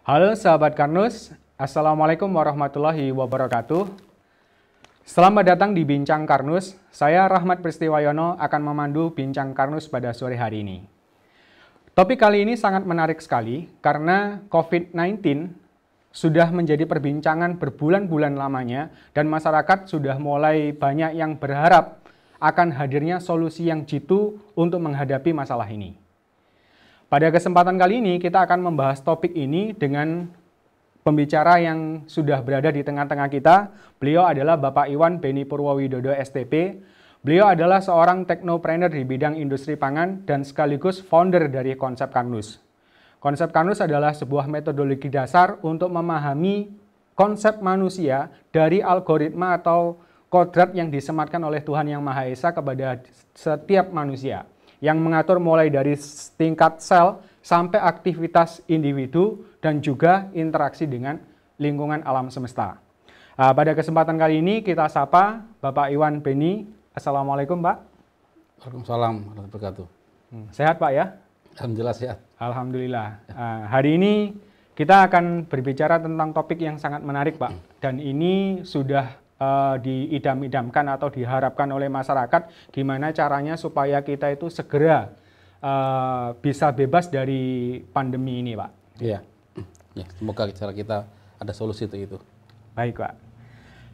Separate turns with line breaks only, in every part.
Halo sahabat Karnus, Assalamualaikum warahmatullahi wabarakatuh. Selamat datang di Bincang Karnus. Saya Rahmat Pristiwayono akan memandu Bincang Karnus pada sore hari ini. Topik kali ini sangat menarik sekali karena COVID-19 sudah menjadi perbincangan berbulan-bulan lamanya dan masyarakat sudah mulai banyak yang berharap akan hadirnya solusi yang jitu untuk menghadapi masalah ini. Pada kesempatan kali ini kita akan membahas topik ini dengan pembicara yang sudah berada di tengah-tengah kita. Beliau adalah Bapak Iwan Beni Purwowidodo STP. Beliau adalah seorang teknopreneur di bidang industri pangan dan sekaligus founder dari Konsep Karnus. Konsep Karnus adalah sebuah metodologi dasar untuk memahami konsep manusia dari algoritma atau kodrat yang disematkan oleh Tuhan Yang Maha Esa kepada setiap manusia, yang mengatur mulai dari tingkat sel sampai aktivitas individu dan juga interaksi dengan lingkungan alam semesta. Pada kesempatan kali ini kita sapa Bapak Iwan Beni. Assalamualaikum Pak.
Waalaikumsalam warahmatullahi wabarakatuh.
Sehat Pak ya?
Alhamdulillah sehat.
Alhamdulillah. Hari ini kita akan berbicara tentang topik yang sangat menarik Pak. Dan ini sudah diidam-idamkan atau diharapkan oleh masyarakat gimana caranya supaya kita itu segera bisa bebas dari pandemi ini Pak.
Iya, ya, semoga cara kita ada solusi untuk itu.
Baik Pak.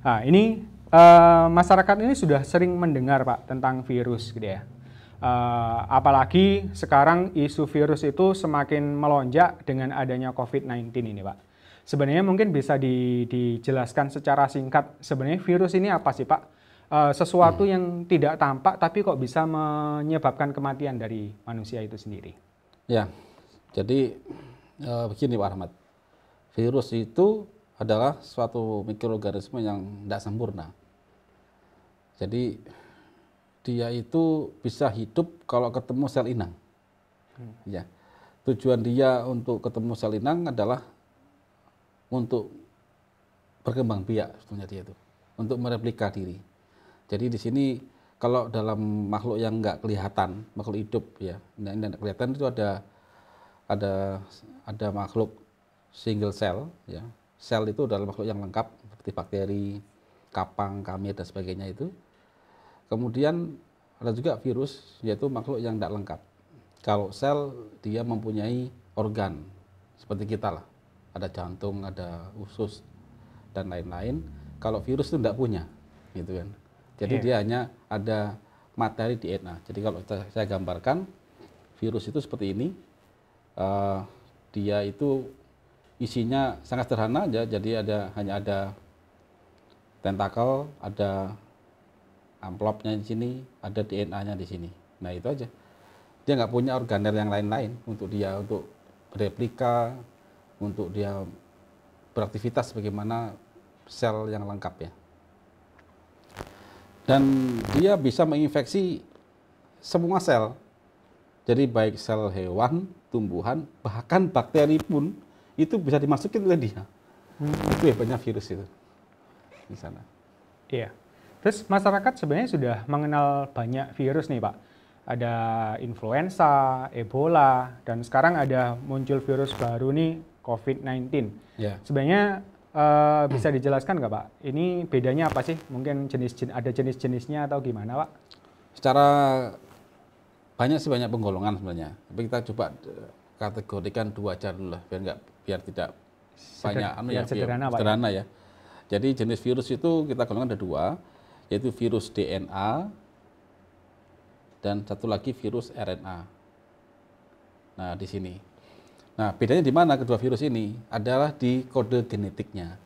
Nah, ini masyarakat ini sudah sering mendengar Pak tentang virus gitu ya. Apalagi sekarang isu virus itu semakin melonjak dengan adanya COVID-19 ini Pak. Sebenarnya mungkin bisa dijelaskan secara singkat, sebenarnya virus ini apa sih Pak? Sesuatu yang tidak tampak tapi kok bisa menyebabkan kematian dari manusia itu sendiri.
Ya, jadi begini Pak Ahmad, virus itu adalah suatu mikroorganisme yang tidak sempurna. Jadi dia itu bisa hidup kalau ketemu sel inang. Ya, tujuan dia untuk ketemu sel inang adalah untuk berkembang biak sebetulnya dia itu, untuk mereplika diri. Jadi di sini kalau dalam makhluk yang nggak kelihatan, makhluk hidup ya, yang nggak kelihatan itu ada makhluk single cell ya. Sel itu adalah makhluk yang lengkap seperti bakteri, kapang, kamir dan sebagainya itu. Kemudian ada juga virus yaitu makhluk yang tidak lengkap. Kalau sel dia mempunyai organ seperti kita lah. Ada jantung, ada usus, dan lain-lain. Kalau virus itu tidak punya, gitu kan. Jadi dia hanya ada materi DNA. Jadi kalau saya gambarkan, virus itu seperti ini. Dia itu isinya sangat sederhana aja. Jadi hanya ada tentakel, ada amplopnya di sini, ada DNA-nya di sini. Nah itu aja. Dia nggak punya organel yang lain-lain untuk bereplika, untuk dia beraktivitas bagaimana sel yang lengkap ya. Dan dia bisa menginfeksi semua sel. Jadi baik sel hewan, tumbuhan, bahkan bakteri pun itu bisa dimasukin oleh dia. Itu hebatnya virus itu di sana.
Iya. Terus masyarakat sebenarnya sudah mengenal banyak virus nih Pak. Ada influenza, Ebola, dan sekarang ada muncul virus baru nih, COVID-19.
Ya.
Sebenarnya bisa dijelaskan nggak Pak? Ini bedanya apa sih? Mungkin ada jenis-jenisnya atau gimana Pak?
Secara banyak penggolongan sebenarnya. Tapi kita coba kategorikan dua aja dulu lah, biar tidak banyak sederhana ya. Jadi jenis virus itu kita golongkan ada dua, yaitu virus DNA dan satu lagi virus RNA. Nah di sini. Nah, bedanya di mana kedua virus ini? Adalah di kode genetiknya.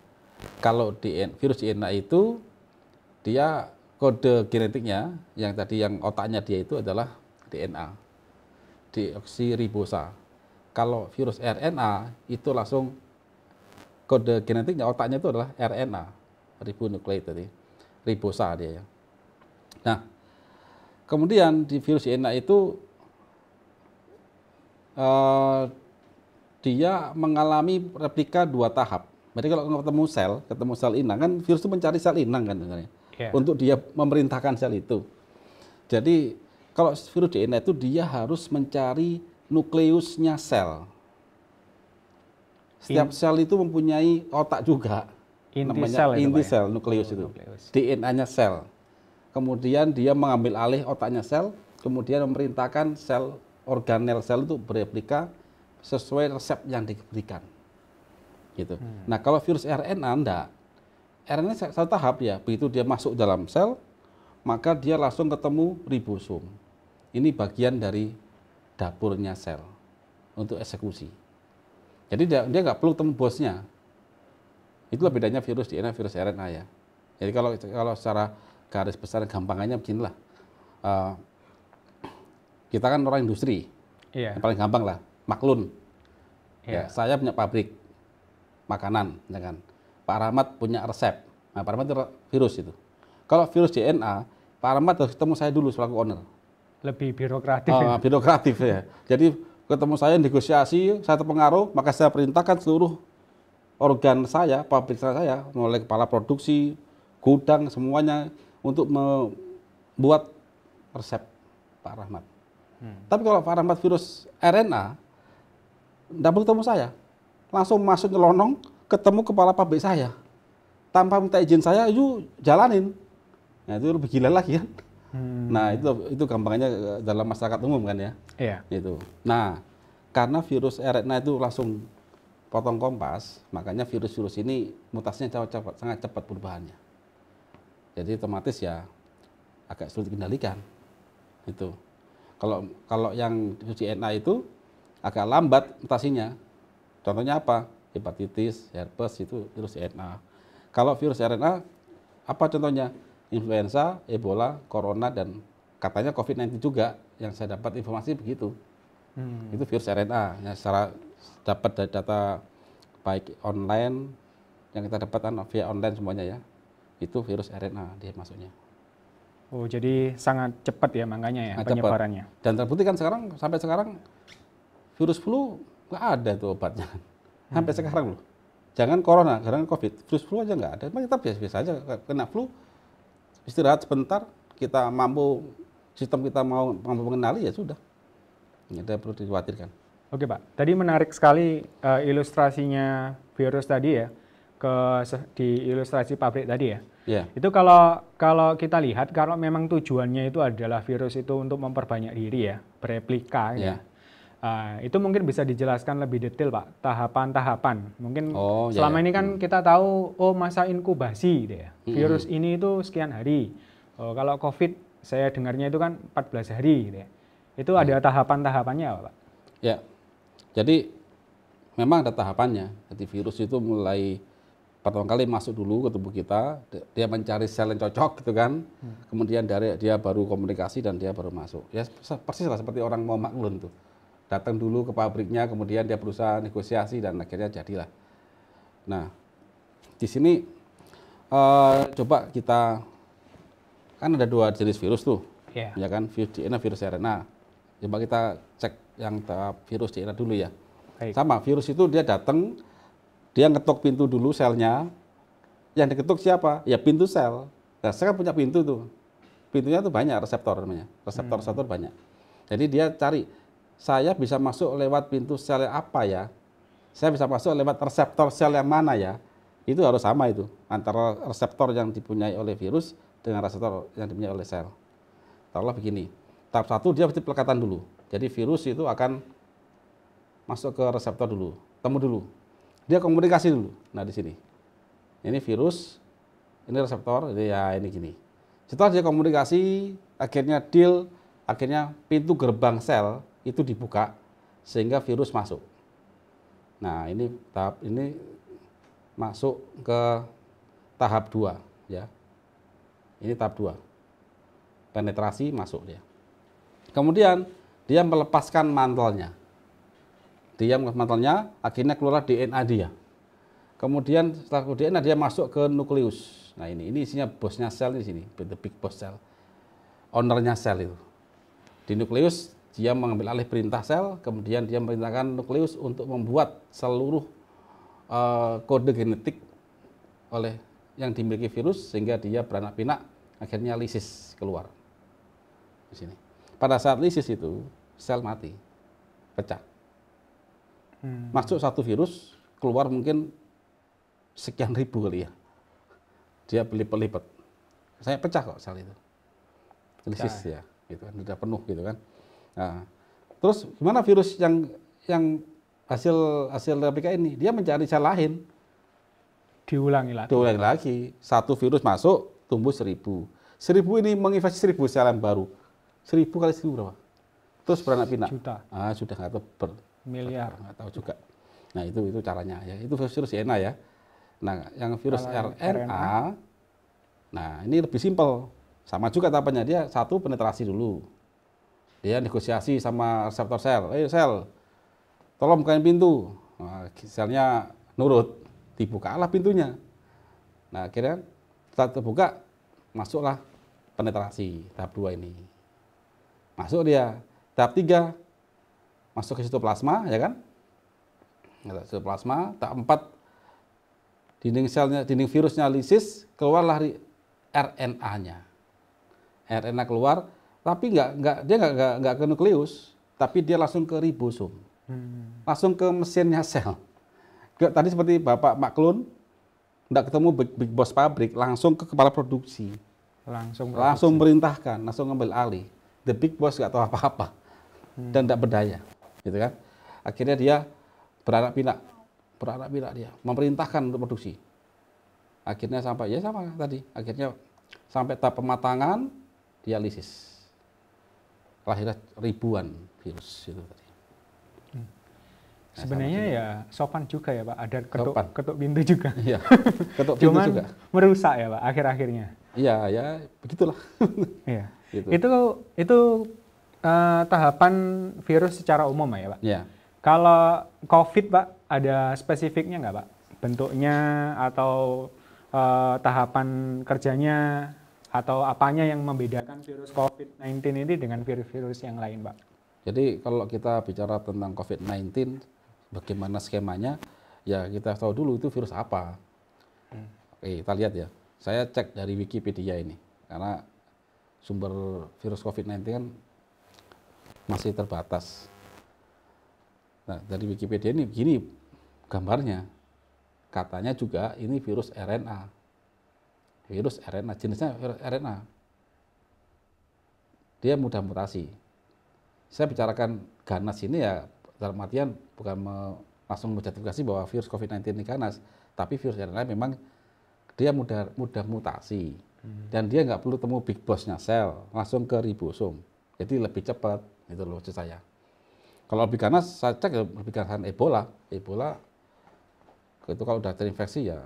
Kalau virus DNA itu, dia kode genetiknya, yang tadi yang otaknya dia itu adalah DNA, deoksiribosa. Kalau virus RNA, itu langsung kode genetiknya, otaknya itu adalah RNA, ribonukleik tadi, ribosa dia ya. Nah, kemudian di virus DNA itu, dia mengalami replika dua tahap. Jadi kalau ketemu sel inang kan virus itu mencari sel inang kan sebenarnya. Untuk dia memerintahkan sel itu. Jadi kalau virus DNA itu dia harus mencari nukleusnya sel. Setiap sel itu mempunyai otak juga. Namanya inti sel, nukleus itu. DNA-nya sel. Kemudian dia mengambil alih otaknya sel, kemudian memerintahkan sel organel sel itu bereplika sesuai resep yang diberikan. Gitu. Nah, kalau virus RNA enggak. RNA satu tahap ya, begitu dia masuk dalam sel, maka dia langsung ketemu ribosom. Ini bagian dari dapurnya sel untuk eksekusi. Jadi dia nggak perlu ketemu bosnya. Itulah bedanya virus DNA, virus RNA ya. Jadi kalau secara garis besar gampangannya beginilah. Kita kan orang industri, yang paling gampang lah, maklun. Ya, saya punya pabrik makanan, ya kan. Pak Rahmat punya resep. Nah, Pak Rahmat itu virus itu. Kalau virus DNA, Pak Rahmat harus ketemu saya dulu selaku owner.
Lebih birokratif.
Birokratif ya. Jadi ketemu saya negosiasi, saya terpengaruh, maka saya perintahkan seluruh organ saya, pabrik saya, mulai kepala produksi, gudang, semuanya untuk membuat resep Pak Rahmat. Tapi kalau Pak Rahmat virus RNA, tidak perlu ketemu saya, langsung masuk nyelonong, ketemu kepala pabrik saya, tanpa minta izin saya, itu jalanin. Nah itu lebih gila lagi kan. Nah itu gampangnya dalam masyarakat umum kan ya.
Iya.
Itu. Nah karena virus RNA itu langsung potong kompas, makanya virus-virus ini mutasinya sangat cepat perubahannya. Jadi otomatis ya agak sulit dikendalikan. Itu. Kalau yang virus DNA itu agak lambat mutasinya. Contohnya apa? Hepatitis, herpes itu virus DNA. Kalau virus RNA apa contohnya? Influenza, Ebola, Corona, dan katanya COVID-19 juga, yang saya dapat informasi begitu. Itu virus RNA, yang secara dapat dari data baik online, yang kita dapatkan via online semuanya ya, itu virus RNA dia masuknya.
Oh, jadi sangat cepat ya makanya ya penyebarannya.
Cepat. Dan terbukti kan sekarang, sampai sekarang virus flu nggak ada tuh obatnya. Sampai sekarang loh. Jangan corona, jangan COVID, virus flu aja nggak ada. Memang kita biasa-biasa aja kena flu, istirahat sebentar, kita sistem kita mampu mengenali ya sudah. Tidak perlu dikhawatirkan.
Oke Pak, tadi menarik sekali ilustrasinya virus tadi ya, di ilustrasi pabrik tadi ya.
Yeah.
Itu kalau kita lihat, kalau memang tujuannya itu adalah virus itu untuk memperbanyak diri ya, bereplika ya. Itu mungkin bisa dijelaskan lebih detail Pak, tahapan-tahapan. Mungkin selama ini kan kita tahu, masa inkubasi gitu ya. Virus ini itu sekian hari. Kalau COVID, saya dengarnya itu kan 14 hari gitu ya. Itu ada tahapan-tahapannya Pak?
Ya, jadi memang ada tahapannya. Jadi virus itu mulai pertama kali masuk dulu ke tubuh kita, dia mencari sel yang cocok gitu kan. Kemudian dia baru komunikasi dan dia baru masuk. Ya persis lah seperti orang mau maklun tuh. Datang dulu ke pabriknya, kemudian dia berusaha negosiasi dan akhirnya jadilah. Nah, di sini coba kita, kan ada dua jenis virus tuh, ya kan, virus DNA, virus RNA. Coba kita cek yang virus DNA dulu ya. Baik. Sama, virus itu dia datang, dia ngetok pintu dulu selnya, yang diketuk siapa? Ya pintu sel. Nah, saya kan punya pintu tuh, pintunya tuh banyak, reseptor namanya, reseptor banyak. Jadi dia cari, saya bisa masuk lewat pintu sel yang apa ya? Saya bisa masuk lewat reseptor sel yang mana ya? Itu harus sama itu, antara reseptor yang dipunyai oleh virus dengan reseptor yang dipunyai oleh sel. Taruhlah begini, tahap 1 dia pasti pelekatan dulu. Jadi virus itu akan masuk ke reseptor dulu, temu dulu. Dia komunikasi dulu. Nah di sini, ini virus, ini reseptor, ini gini. Setelah dia komunikasi, akhirnya deal, akhirnya pintu gerbang sel itu dibuka sehingga virus masuk. Nah, ini tahap ini masuk ke tahap 2 ya. Ini tahap 2. Penetrasi masuk dia. Kemudian dia melepaskan mantelnya. Dia melepaskan mantelnya, akhirnya keluar DNA dia. Kemudian setelah DNA dia masuk ke nukleus. Nah, ini isinya bosnya sel di sini, the big boss sel. Ownernya sel itu. Di nukleus dia mengambil alih perintah sel, kemudian dia memerintahkan nukleus untuk membuat seluruh kode genetik oleh yang dimiliki virus sehingga dia beranak pinak, akhirnya lisis keluar di sini. Pada saat lisis itu sel mati, pecah. Masuk satu virus, keluar mungkin sekian ribu kali ya. Dia berlipat-lipat. Saya pecah kok sel itu. Lisis ya, gitu kan, sudah penuh gitu kan. Nah, terus gimana virus yang hasil replika ini? Dia mencari sel lain.
Diulangi
lagi. Satu virus masuk, tumbuh 1000. 1000 ini menginfeksi 1000 sel yang baru. 1000 kali 1000 berapa? Terus beranak pinak.
Juta.
Sudah nggak tahu
miliar.
Nggak tahu juga. Nah itu caranya ya. Itu virus DNA ya. Nah yang virus RNA, nah ini lebih simpel. Sama juga tahapannya, dia satu penetrasi dulu. Dia negosiasi sama reseptor sel. Sel, tolong bukain pintu. Nah, selnya nurut, dibukalah pintunya. Nah akhirnya setelah terbuka, masuklah penetrasi tahap 2 ini. Masuk dia. Tahap 3, masuk ke sitoplasma, ya kan? Sitoplasma. Tahap 4, dinding virusnya lisis, keluarlah RNA-nya. RNA keluar, tapi dia nggak ke nukleus, tapi dia langsung ke ribosom, langsung ke mesinnya sel. Tadi seperti Bapak Maklun, nggak ketemu big boss pabrik, langsung ke kepala produksi, langsung merintahkan, langsung ngambil alih. The big boss nggak tahu apa-apa dan nggak berdaya, gitu kan? Akhirnya dia beranak pinak dia, memerintahkan untuk produksi. Akhirnya sampai akhirnya sampai tahap pematangan, dialisis. Lahirnya ribuan virus itu tadi.
Sebenarnya ya sopan juga ya Pak, ada ketuk pintu juga.
Iya, ketuk pintu
cuman
juga.
Merusak ya Pak akhir-akhirnya.
Iya, ya begitulah.
Iya. Gitu. Itu tahapan virus secara umum ya Pak?
Iya.
Kalau COVID Pak, ada spesifiknya nggak Pak? Bentuknya atau tahapan kerjanya, atau apanya yang membedakan virus COVID-19 ini dengan virus-virus yang lain, Pak?
Jadi kalau kita bicara tentang COVID-19, bagaimana skemanya, ya kita tahu dulu itu virus apa. Oke, kita lihat ya. Saya cek dari Wikipedia ini, karena sumber virus COVID-19 kan masih terbatas. Nah, dari Wikipedia ini begini gambarnya. Katanya juga ini virus RNA. Virus RNA, jenisnya virus RNA. Dia mudah mutasi. Saya bicarakan ganas ini ya dalam artian bukan langsung menjustifikasi bahwa virus COVID-19 ini ganas, tapi virus RNA memang dia mudah mutasi. Dan dia nggak perlu temu big boss-nya sel, langsung ke ribosom. Jadi lebih cepat, itu loh maksud saya. Kalau lebih ganas, saya cek lebih ganas Ebola. Ebola itu kalau udah terinfeksi ya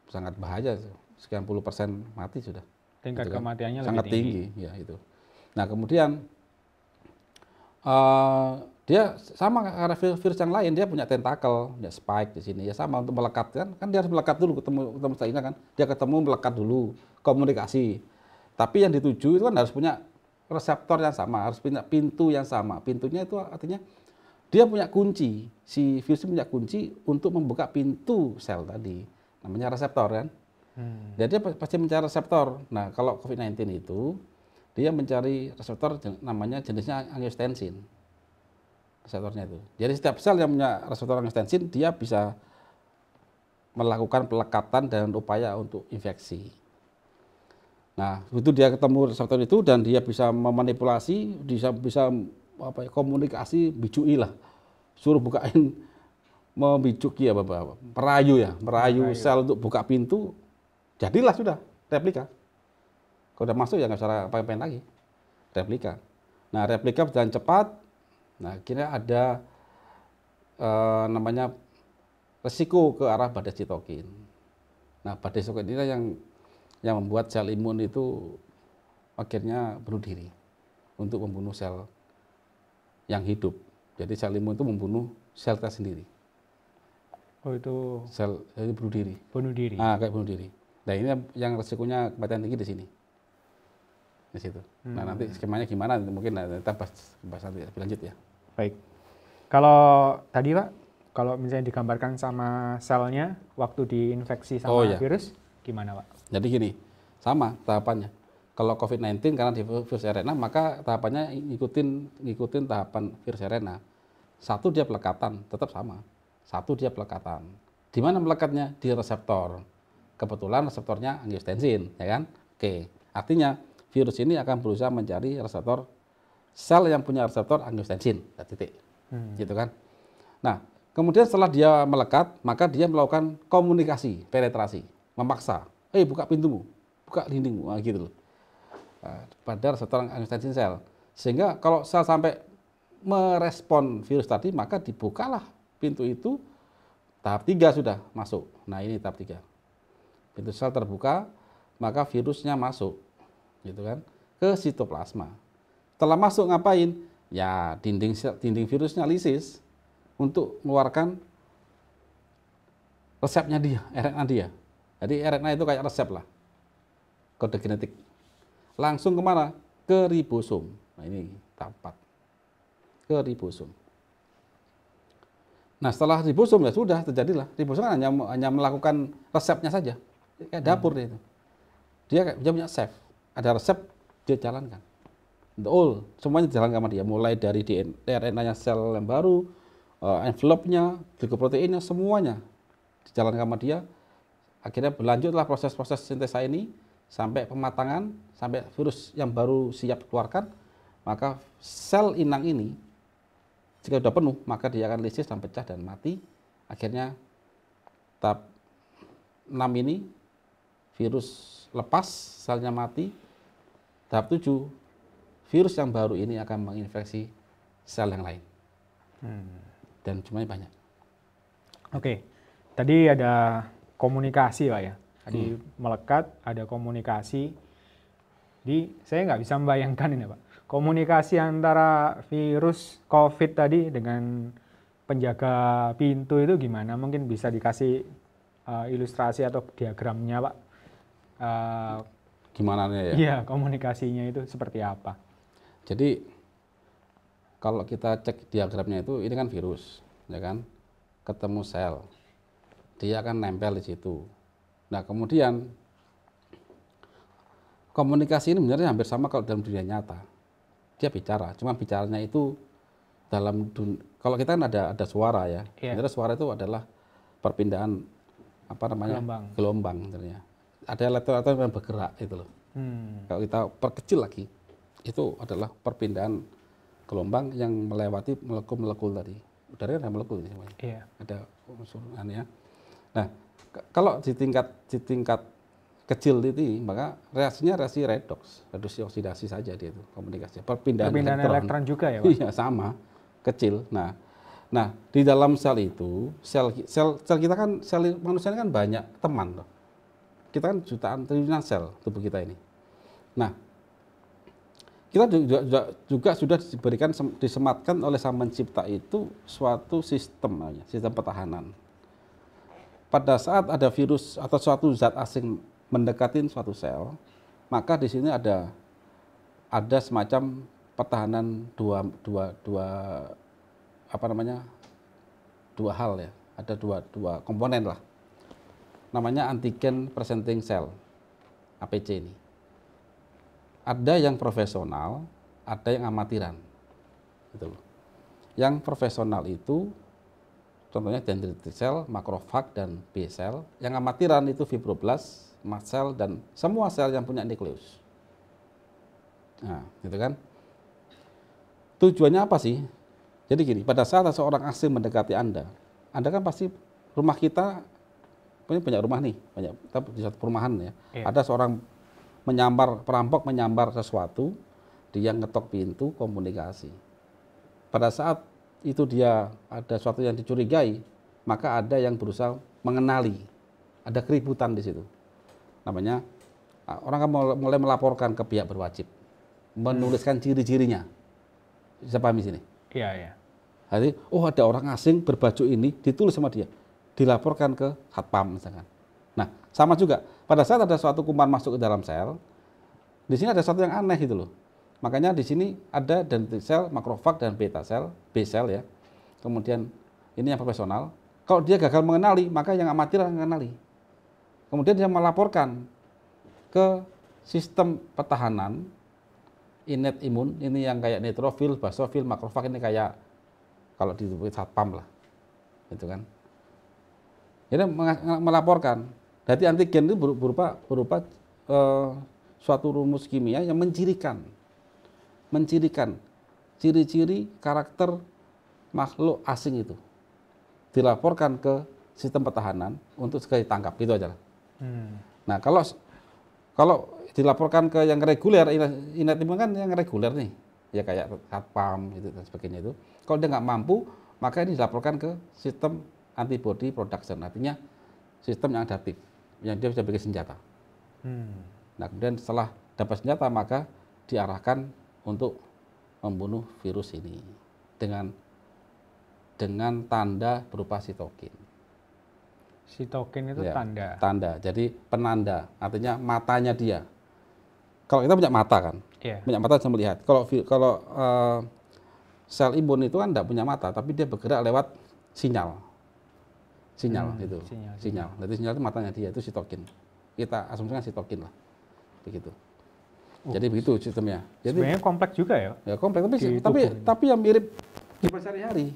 sangat bahaya, sekian puluh persen mati sudah.
Tingkat gitu kan? Kematiannya
sangat
lebih tinggi.
Ya itu. Nah kemudian dia sama karena virus yang lain, dia punya tentakel, punya spike di sini. Ya sama untuk melekat kan dia harus melekat dulu ketemu setelahnya kan. Dia ketemu melekat dulu, komunikasi. Tapi yang dituju itu kan harus punya reseptor yang sama, harus punya pintu yang sama. Pintunya itu artinya dia punya kunci. Si virus punya kunci untuk membuka pintu sel tadi. Namanya reseptor kan. Jadi dia pasti mencari reseptor. Nah kalau COVID-19 itu dia mencari reseptor namanya jenisnya angiotensin. Reseptornya itu. Jadi setiap sel yang punya reseptor angiotensin dia bisa melakukan pelekatan dan upaya untuk infeksi. Nah itu dia ketemu reseptor itu dan dia bisa memanipulasi, bisa komunikasi, bijui lah. Suruh bukain, membijuki ya Bapak, merayu sel untuk buka pintu, jadilah sudah replika. Kalau udah masuk ya nggak bisa apa-apain lagi, replika. Nah replika berjalan cepat, nah akhirnya ada namanya resiko ke arah badai sitokin. Nah badai sitokin ini yang membuat sel imun itu akhirnya bunuh diri untuk membunuh sel yang hidup. Jadi sel imun itu membunuh sel kita sendiri.
Oh itu
sel itu bunuh diri.
Bunuh diri.
Nah, kayak bunuh diri. Nah ini yang resikonya kematian tinggi di sini. Di situ. Nah nanti skemanya gimana? Mungkin kita bahas nanti lebih lanjut ya.
Baik. Kalau tadi Pak, kalau misalnya digambarkan sama selnya waktu diinfeksi sama virus, gimana Pak?
Jadi gini, sama tahapannya. Kalau COVID-19 karena di virus RNA, maka tahapannya ngikutin tahapan virus RNA. Satu dia pelekatan, tetap sama. Satu, dia pelekatan. Di mana melekatnya? Di reseptor. Kebetulan reseptornya angiotensin, ya kan? Oke, artinya virus ini akan berusaha mencari reseptor sel yang punya reseptor angiotensin, titik. Gitu kan? Nah, kemudian setelah dia melekat, maka dia melakukan komunikasi, penetrasi, memaksa. Buka pintumu, buka dindingmu, nah, gitu loh. Pada reseptor angiotensin sel. Sehingga kalau sel sampai merespon virus tadi, maka dibukalah pintu itu, tahap 3 sudah masuk. Nah, ini tahap 3. Pintu sel terbuka, maka virusnya masuk, gitu kan, ke sitoplasma. Setelah masuk ngapain? Ya, dinding virusnya lisis untuk mengeluarkan resepnya dia, RNA dia. Jadi RNA itu kayak resep lah, kode genetik. Langsung kemana? Ke ribosom. Nah, ini tahap 4. Ke ribosom. Nah, setelah ribosom ya sudah terjadilah. Ribosom kan hanya melakukan resepnya saja. Kayak dapur itu. Dia punya chef. Ada resep, dia jalankan. Semuanya dijalankan sama dia. Mulai dari RNA-nya sel yang baru, envelope-nya, glikoproteinnya, semuanya dijalankan sama dia. Akhirnya berlanjutlah proses-proses sintesa ini sampai pematangan, sampai virus yang baru siap dikeluarkan. Maka sel inang ini, jika sudah penuh, maka dia akan lisis dan pecah dan mati. Akhirnya tahap 6 ini, virus lepas, selnya mati. Tahap 7, virus yang baru ini akan menginfeksi sel yang lain. Dan jumlahnya banyak.
Oke, tadi ada komunikasi Pak ya. Tadi melekat, ada komunikasi. Saya nggak bisa membayangkan ini Pak. Komunikasi antara virus COVID tadi dengan penjaga pintu itu gimana? Mungkin bisa dikasih ilustrasi atau diagramnya Pak.
Gimana ya?
Iya, komunikasinya itu seperti apa?
Jadi kalau kita cek diagramnya itu, ini kan virus, ya kan? Ketemu sel, dia akan nempel di situ. Nah, kemudian komunikasi ini sebenarnya hampir sama kalau dalam dunia nyata. Dia bicara, cuma bicaranya itu kalau kita kan ada suara ya. Sebenarnya suara itu adalah perpindahan gelombang sebenarnya. Ada elektrolyt yang bergerak itu loh. Kalau kita perkecil lagi, itu adalah perpindahan gelombang yang melewati molekul-molekul tadi. Udaranya ada molekul ini semuanya. Ada unsurnya. Nah, kalau di tingkat kecil itu, maka reaksinya reaksi redoks, reduksi oksidasi saja dia itu komunikasi. Perpindahan
elektron juga ya Pak?
Iya, sama, kecil. Nah, di dalam sel itu, sel kita kan, sel manusia ini kan banyak teman loh. Kita kan jutaan triliunan sel tubuh kita ini. Nah, kita juga sudah disematkan oleh Sang Pencipta itu suatu sistem pertahanan. Pada saat ada virus atau suatu zat asing mendekatin suatu sel, maka di sini ada semacam pertahanan dua hal ya, ada dua komponen lah. Namanya antigen presenting cell, APC ini. Ada yang profesional, ada yang amatiran. Gitu loh. Yang profesional itu contohnya dendritic cell, makrofag, dan B cell. Yang amatiran itu fibroblast, mast cell, dan semua sel yang punya nukleus. Nah, gitu kan. Tujuannya apa sih? Jadi gini, pada saat seorang asing mendekati Anda kan pasti rumah kita banyak rumah nih, di satu perumahan ya. Ada seorang perampok menyambar sesuatu, dia ngetok pintu, komunikasi. Pada saat itu dia ada sesuatu yang dicurigai, maka ada yang berusaha mengenali, ada keributan di situ. Namanya orang akan mulai melaporkan ke pihak berwajib, menuliskan ciri-cirinya. Bisa pahami sini?
Iya.
Jadi, ada orang asing berbaju ini, ditulis sama dia, dilaporkan ke Satpam misalkan. Nah, sama juga. Pada saat ada suatu kuman masuk ke dalam sel, di sini ada sesuatu yang aneh gitu loh. Makanya di sini ada dendritic cell, makrofag, dan beta cell, B cell ya. Kemudian ini yang profesional. Kalau dia gagal mengenali, maka yang amatir akan mengenali. Kemudian dia melaporkan ke sistem pertahanan innate imun, ini yang kayak neutrofil, basofil, makrofag, ini kayak kalau di Satpam lah. Gitu kan. Jadi melaporkan. Jadi antigen itu berupa suatu rumus kimia yang mencirikan ciri-ciri karakter makhluk asing itu. Dilaporkan ke sistem pertahanan untuk segera ditangkap, gitu aja. Nah, kalau dilaporkan ke yang reguler, inat imun kan yang reguler nih, ya kayak satpam gitu dan sebagainya itu. Kalau dia nggak mampu, maka ini dilaporkan ke sistem antibody production, artinya sistem yang adaptif, yang dia bisa bikin senjata. Nah, kemudian setelah dapat senjata, maka diarahkan untuk membunuh virus ini dengan tanda berupa sitokin.
Sitokin itu
ya,
tanda.
Tanda. Jadi penanda, artinya matanya dia. Kalau kita punya mata kan, punya mata bisa melihat. Kalau sel imun itu kan tidak punya mata, tapi dia bergerak lewat sinyal. Sinyal. Jadi sinyal itu matanya dia, itu sitokin. Kita asumsikan sitokin lah, begitu. Jadi begitu sistemnya. Jadi
sebenarnya kompleks juga ya.
Ya kompleks, tapi yang mirip kehidupan sehari-hari.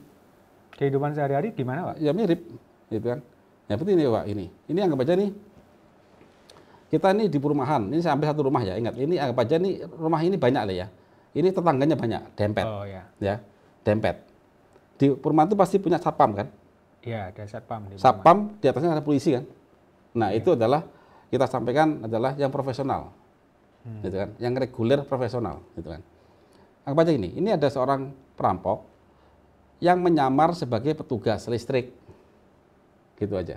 Kehidupan sehari-hari gimana, Pak?
Ya mirip, gitu kan. Ya seperti ini, Pak. Ini anggap aja nih. Kita ini di perumahan, ini saya ambil satu rumah ya. Ingat, ini anggap aja nih rumah ini banyak lah ya. Ini tetangganya banyak, dempet.
Oh ya.
Ya, dempet. Di perumahan itu pasti punya satpam kan?
Iya, ada satpam.
Satpam di atasnya ada polisi kan? Nah, itu adalah kita sampaikan adalah yang profesional. Gitu kan? Yang reguler profesional, gitu kan. Anggap aja ini ada seorang perampok yang menyamar sebagai petugas listrik. Gitu aja.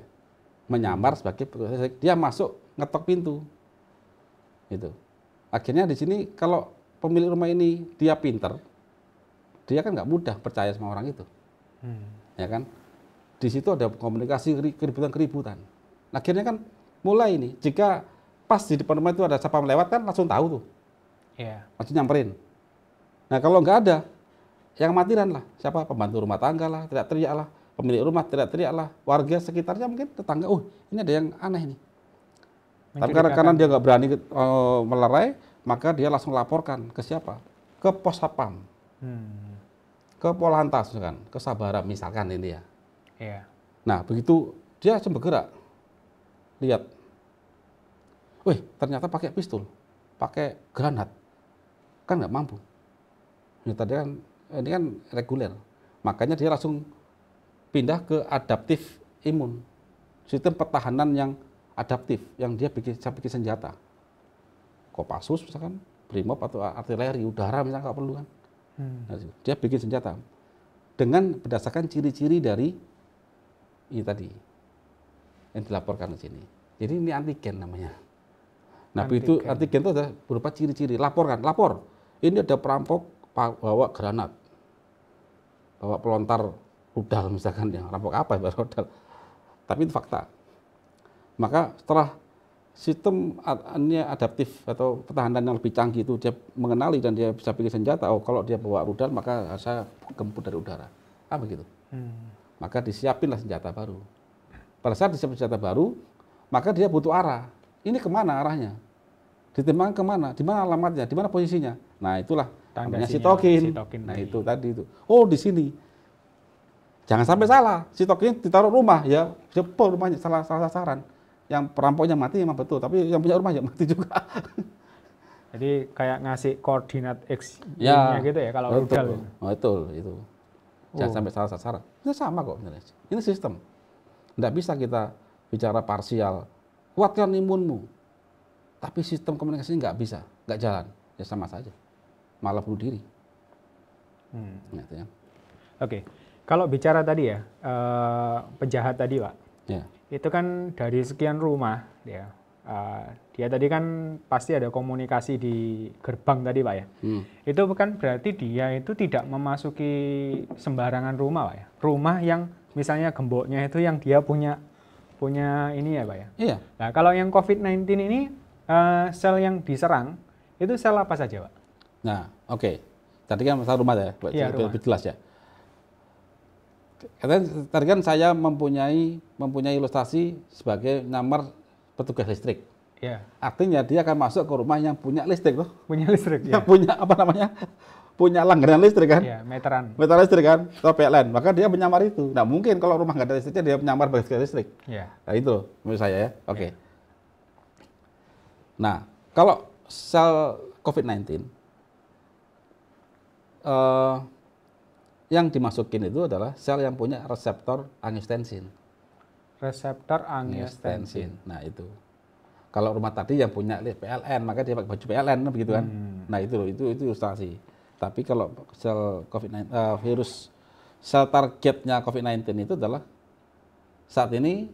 Menyamar sebagai petugas listrik, dia masuk ngetok pintu. Gitu. Akhirnya di sini kalau pemilik rumah ini dia pinter, dia kan nggak mudah percaya sama orang itu. Ya kan? Di situ ada komunikasi keributan. Akhirnya kan mulai ini, jika pas di depan rumah itu ada satpam lewat kan langsung tahu tuh.
Iya.
Langsung nyamperin. Nah, kalau nggak ada, yang matiran lah. Siapa? Pembantu rumah tangga lah, teriak-teriak lah. Pemilik rumah teriak-teriak lah. Warga sekitarnya mungkin tetangga, ini ada yang aneh nih. Tapi karena dia nggak berani melerai, maka dia langsung laporkan ke siapa? Ke pos satpam. Ke Polantas kan, ke Sabara misalkan ini ya.
Iya.
Nah, begitu dia langsung bergerak. Lihat. Wih, ternyata pakai pistol, pakai granat. Kan nggak mampu. Ini kan reguler. Makanya dia langsung pindah ke adaptif imun. Sistem pertahanan yang adaptif, yang dia bisa bikin senjata. Kopassus misalkan, Brimob atau artileri udara misalkan nggak perlu kan. Nah, dia bikin senjata dengan berdasarkan ciri-ciri dari ini tadi yang dilaporkan di sini. Jadi ini antigen namanya. Nah, itu antigen itu adalah berupa ciri-ciri. Lapor. Ini ada perampok bawa granat, bawa pelontar rudal misalkan, yang rampok apa ya rudal. Tapi itu fakta. Maka setelah sistem adaptif atau pertahanan yang lebih canggih itu dia mengenali dan dia bisa bikin senjata. Oh, kalau dia bawa rudal maka saya gempur dari udara. Begitu. Maka disiapinlah senjata baru. Pada saat disiapin senjata baru, maka dia butuh arah. Ini kemana arahnya? Ditimbangkan kemana? Di mana alamatnya? Di mana posisinya? Nah, itulah namanya sitokin. Nah, itu tadi itu. Oh, di sini. Jangan sampai salah. Sitokin ditaruh rumah ya, jebol rumahnya salah sasaran. Yang perampoknya mati memang betul, tapi yang punya rumah ya mati juga.
Jadi kayak ngasih koordinat X-nya gitu ya kalau rudal.
Betul itu. Jangan sampai salah sasaran. Itu sama kok. Ini sistem. Tidak bisa kita bicara parsial. Kuatkan imunmu. Tapi sistem komunikasinya nggak bisa, nggak jalan. Ya sama saja. Malah bunuh diri. Gitu ya.
Oke. Kalau bicara tadi ya, penjahat tadi Pak.
Ya.
Itu kan dari sekian rumah, ya. Dia tadi kan pasti ada komunikasi di gerbang tadi Pak ya. Itu bukan berarti dia itu tidak memasuki sembarangan rumah Pak ya. Rumah yang misalnya gemboknya itu yang dia punya ini ya Pak ya.
Iya.
Nah, kalau yang COVID-19 ini sel yang diserang itu sel apa saja Pak?
Nah, oke. Tadi kan masalah rumah ya, lebih jelas ya. Tadi kan saya mempunyai ilustrasi sebagai nyamar petugas listrik.
Ya.
Artinya dia akan masuk ke rumah yang punya listrik loh.
Punya listrik
ya. Yang punya apa namanya? punya langganan listrik kan?
Iya, meteran.
Meteran listrik kan, atau PLN. Maka dia menyamar itu. Nah mungkin kalau rumah nggak ada listriknya dia menyamar bagian listrik.
Iya.
Nah itu loh, menurut saya ya. Oke. Nah kalau sel COVID-19 yang dimasukin itu adalah sel yang punya reseptor angiostensin.
Reseptor angiostensin.
Nah itu. Kalau rumah tadi yang punya PLN, maka dia pakai baju PLN begitu kan. Nah itu loh, itu ilustrasi. Tapi kalau sel COVID-19 virus sel targetnya COVID-19 itu adalah saat ini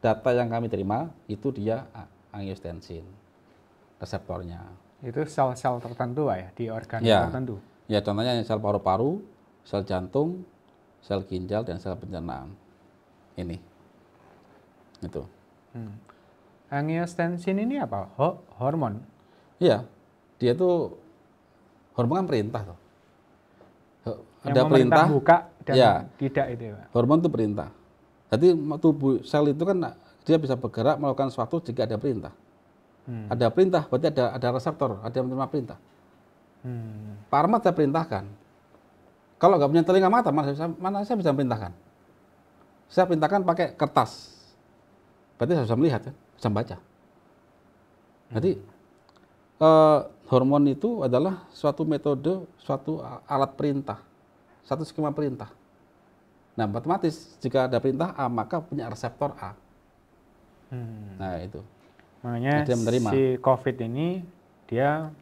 data yang kami terima itu dia angiostensin reseptornya.
Itu sel-sel tertentu ya di organ tertentu.
Ya contohnya sel paru-paru, sel jantung, sel ginjal dan sel pencernaan. Ini. Itu.
Angiostensin ini apa? Hormon?
Iya, dia itu hormon kan perintah tuh.
Ada perintah buka dan tidak itu ya.
Hormon itu perintah. Jadi tubuh sel itu kan dia bisa bergerak melakukan sesuatu jika ada perintah. Ada perintah, berarti ada reseptor, ada yang menerima perintah. Pak Ahmad saya perintahkan. Kalau nggak punya telinga mata, mana saya bisa perintahkan? Saya perintahkan pakai kertas. Berarti saya bisa melihat, kan? Bisa baca. Jadi hormon itu adalah suatu metode, suatu alat perintah, satu skema perintah. Nah, otomatis jika ada perintah A, maka punya reseptor A. Nah, itu.
Makanya si COVID ini dia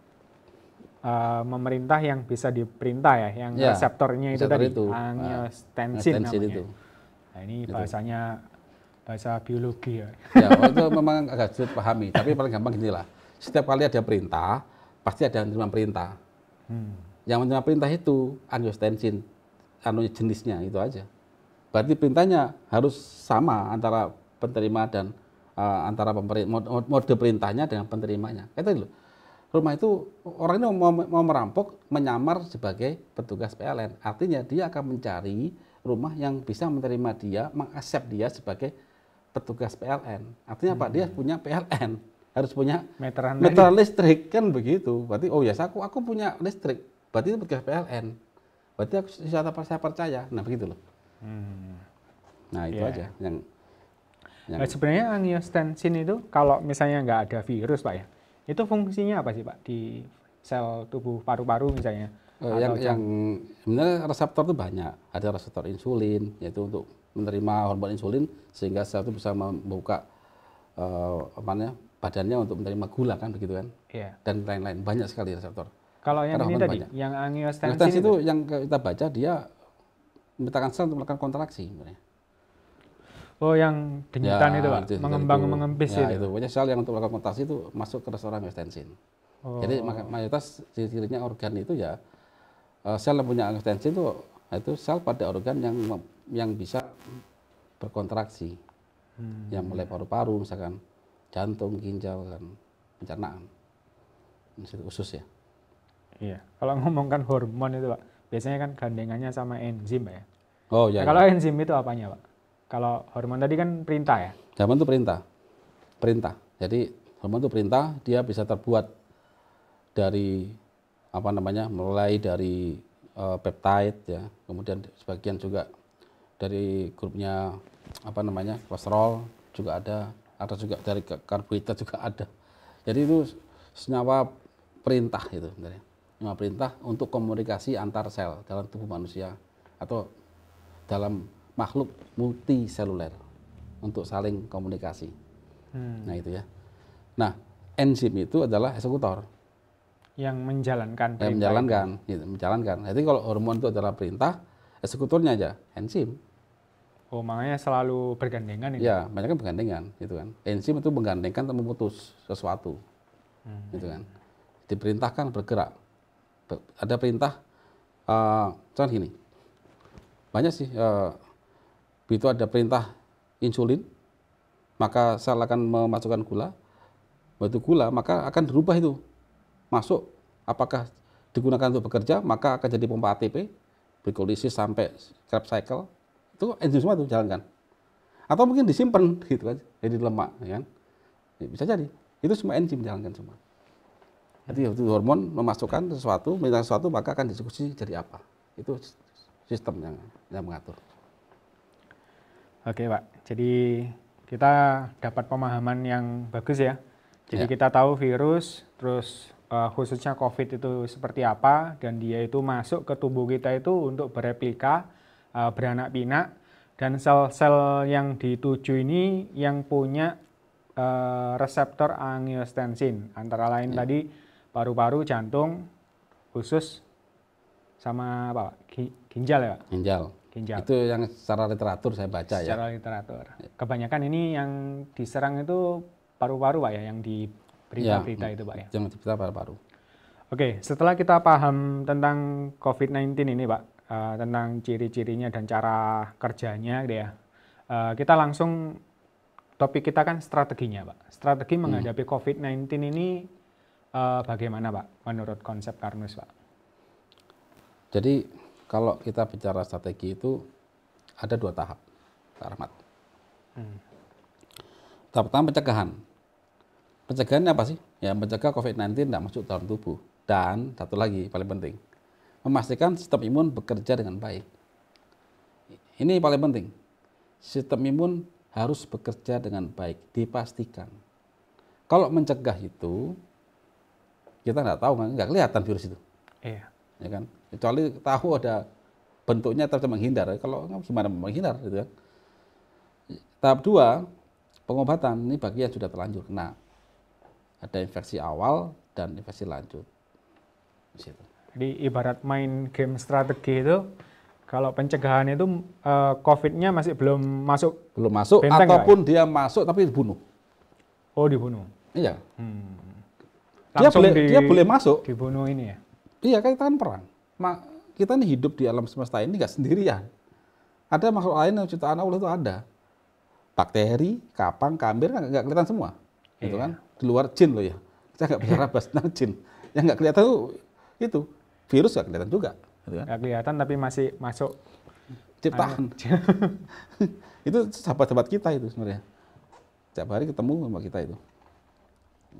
memerintah yang bisa diperintah ya, yang reseptornya itu tadi, angiostensin namanya.
Itu.
Nah, ini bahasanya bahasa biologi ya.
Ya, itu memang agak sulit pahami, tapi paling gampang gini lah. Setiap kali ada perintah, pasti ada yang menerima perintah. Yang menerima perintah itu angiostensin, jenisnya itu aja. Berarti perintahnya harus sama antara penerima dan antara mode perintahnya dengan penerimanya. Itu loh. Rumah itu orang ini mau merampok, menyamar sebagai petugas PLN. Artinya dia akan mencari rumah yang bisa menerima dia, mengaksep dia sebagai petugas PLN. Artinya apa? Dia punya PLN, harus punya meteran listrik kan begitu. Berarti oh ya aku punya listrik, berarti itu petugas PLN. Berarti aku saya percaya. Nah begitu loh. Nah itu aja yang
nah, sebenarnya angiostensin itu kalau misalnya nggak ada virus Pak ya, itu fungsinya apa sih Pak di sel tubuh paru-paru misalnya?
Yang sebenarnya reseptor itu banyak. Ada reseptor insulin, yaitu untuk menerima hormon insulin sehingga sel itu bisa membuka badannya untuk menerima gula kan begitu kan? Iya. Dan lain-lain banyak sekali reseptor.
Kalau yang ini tadi, yang angiostensin
itu yang kita baca dia memerintahkan sel untuk melakukan kontraksi sebenarnya.
Oh, yang denyutan itu Pak, mengembis
itu. Pokoknya sel yang untuk melakukan kontraksi itu masuk ke reseptor angiostensin. Jadi mayoritas ciri-cirinya organ itu ya sel yang punya angiostensin itu sel pada organ yang bisa berkontraksi, yang mulai paru-paru, misalkan jantung, ginjal, dan pencernaan. Itu khusus ya.
Iya. Kalau ngomongkan hormon itu Pak, biasanya kan gandengannya sama enzim Pak ya.
Oh iya.
Nah, kalau enzim itu apanya Pak? Kalau hormon tadi kan perintah ya.
Hormon itu perintah. Jadi hormon itu perintah, dia bisa terbuat dari mulai dari peptide ya, kemudian sebagian juga dari grupnya kolesterol juga ada juga dari karbohidrat juga ada. Jadi itu senyawa perintah itu sebenarnya. Senyawa perintah untuk komunikasi antar sel dalam tubuh manusia atau dalam makhluk multiseluler untuk saling komunikasi. Nah itu ya. Nah enzim itu adalah eksekutor.
Yang menjalankan perintah.
Menjalankan. Jadi kalau hormon itu adalah perintah, eksekutornya aja enzim.
Oh, makanya selalu bergandengan ini.
Ya, banyak kan bergandengan, gitu kan. Enzim itu menggandengkan atau memutus sesuatu, gitu kan. Diperintahkan bergerak. Ada perintah, contoh gini. Banyak sih, begitu ada perintah insulin, maka sel akan memasukkan gula. Begitu gula, maka akan dirubah itu. Masuk, apakah digunakan untuk bekerja, maka akan jadi pompa ATP, glikolisis sampai Krebs cycle, itu enzim semua itu jalankan. Atau mungkin disimpan gitu kan, jadi lemak, ya kan? Bisa jadi, itu semua enzim jalankan semua. Jadi itu hormon memasukkan sesuatu, minta sesuatu, maka akan dieksekusi jadi apa. Itu sistem yang mengatur.
Oke Pak, jadi kita dapat pemahaman yang bagus ya. Jadi
Ya.
kita tahu virus, terus khususnya COVID itu seperti apa, dan dia itu masuk ke tubuh kita itu untuk bereplika, beranak pinak, dan sel-sel yang dituju ini yang punya reseptor angiostensin, antara lain tadi paru-paru, jantung, usus, sama apa Pak? Ginjal ya Pak? Ginjal.
Itu yang secara literatur saya baca ya.
Secara literatur. Kebanyakan ini yang diserang itu paru-paru Pak ya, yang di berita-berita itu Pak ya.
Yang berita paru-paru.
Oke, setelah kita paham tentang COVID-19 ini Pak, tentang ciri-cirinya dan cara kerjanya gitu ya, kita langsung topik kita kan strateginya Pak. Strategi menghadapi COVID-19 ini bagaimana Pak menurut konsep Karnus Pak?
Jadi kalau kita bicara strategi itu ada 2 tahap, Pak Rahmat. Tahap pertama pencegahan. Pencegahannya apa sih? Ya mencegah COVID-19 tidak masuk dalam tubuh. Dan satu lagi paling penting, memastikan sistem imun bekerja dengan baik. Ini paling penting. Sistem imun harus bekerja dengan baik, dipastikan. Kalau mencegah itu, kita nggak tahu, nggak kelihatan virus itu.
Iya.
Ya kan? Kecuali tahu ada bentuknya terus menghindar. Kalau gimana menghindar gitu kan. Tahap 2, pengobatan. Ini bagi yang sudah terlanjur kena. Ada infeksi awal dan infeksi lanjut. Di situ.
Jadi ibarat main game strategi itu, kalau pencegahan itu COVID-nya masih belum masuk.
Belum masuk
benteng
ataupun dia masuk tapi dibunuh.
Oh, dibunuh.
Iya.
Langsung
Dia boleh masuk.
Dibunuh ini ya.
Iya, kita kan perang. Kita ini hidup di alam semesta ini nggak sendirian. Ada makhluk lain yang ciptaan Allah itu ada. Bakteri, kapang, kambing nggak kelihatan semua. Gitu kan? Di luar jin loh ya. Saya nggak bicara bahas tentang jin. Yang nggak kelihatan itu virus nggak kelihatan juga. Gitu kan?
Nggak kelihatan tapi masih masuk
Ciptaan. Itu sahabat-sahabat kita itu sebenarnya. Setiap hari ketemu sama kita itu.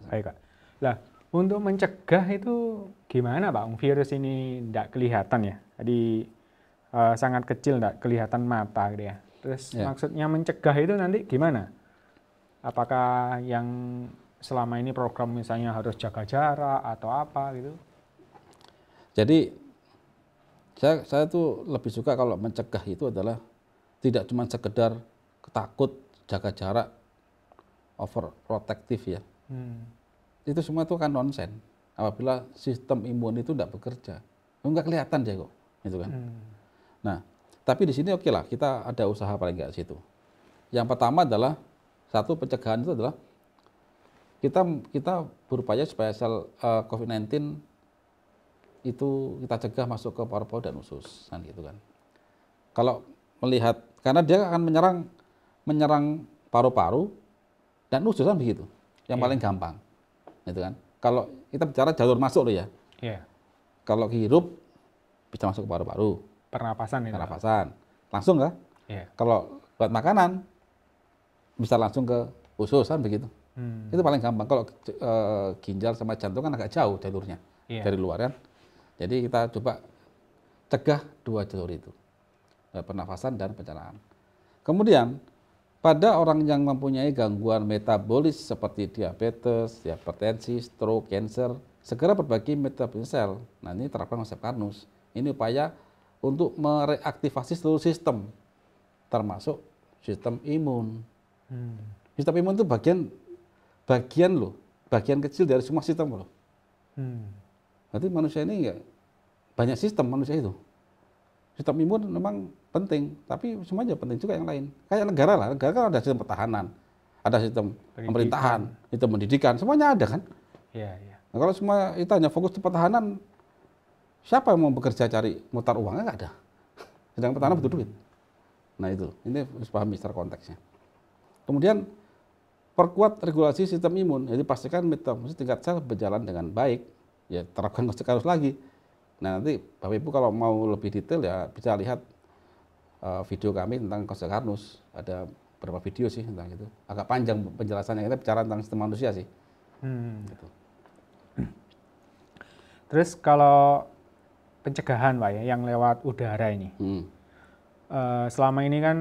Baik Pak. Lah, untuk mencegah itu gimana Pak? Virus ini tidak kelihatan ya. Jadi sangat kecil, tidak kelihatan mata gitu ya. Terus maksudnya mencegah itu nanti gimana? Apakah yang selama ini program misalnya harus jaga jarak atau apa gitu?
Jadi saya tuh lebih suka kalau mencegah itu adalah tidak cuma sekedar takut, jaga jarak, overprotective ya. Itu semua itu kan nonsen. Apabila sistem imun itu tidak bekerja, nggak kelihatan dia kok, gitu kan. Nah, tapi di sini oke lah, kita ada usaha paling nggak situ. Yang pertama adalah satu pencegahan itu adalah kita berupaya supaya sel COVID-19 itu kita cegah masuk ke paru-paru dan usus, kan gitu kan. Kalau melihat, karena dia akan menyerang paru-paru dan usus kan begitu, yang paling gampang, gitu kan. Kalau kita bicara jalur masuk loh ya, kalau hirup bisa masuk ke paru-paru,
pernapasan,
langsung kan. Kalau buat makanan bisa langsung ke usus kan begitu. Itu paling gampang. Kalau ginjal sama jantung kan agak jauh jalurnya dari luar kan. Jadi kita coba cegah 2 jalur itu, pernafasan dan pencernaan. Kemudian pada orang yang mempunyai gangguan metabolis seperti diabetes, hipertensi, stroke, cancer, segera berbagi metabolisme sel. Nah, ini terapkan konsep Karnus. Ini upaya untuk mereaktivasi seluruh sistem, termasuk sistem imun. Sistem imun itu bagian kecil dari semua sistem loh. Berarti manusia ini enggak banyak sistem manusia itu. Sistem imun memang penting, tapi semuanya penting juga yang lain. Kayak negara lah, negara kan ada sistem pertahanan, ada sistem pemerintahan, sistem pendidikan, semuanya ada kan. Nah, kalau semua itu hanya fokus ke pertahanan, siapa yang mau bekerja cari mutar uangnya nggak ada. Sedang pertahanan butuh duit. Nah itu, ini harus pahami secara konteksnya. Kemudian perkuat regulasi sistem imun, jadi pastikan metabolisme tingkat sel berjalan dengan baik. Ya terapkan konsep Karnus lagi. Nah nanti Bapak Ibu kalau mau lebih detail ya bisa lihat video kami tentang konsep Karnus. Ada beberapa video sih tentang itu. Agak panjang penjelasannya, kita bicara tentang sistem manusia sih. Gitu.
Terus kalau pencegahan Pak ya, yang lewat udara ini, selama ini kan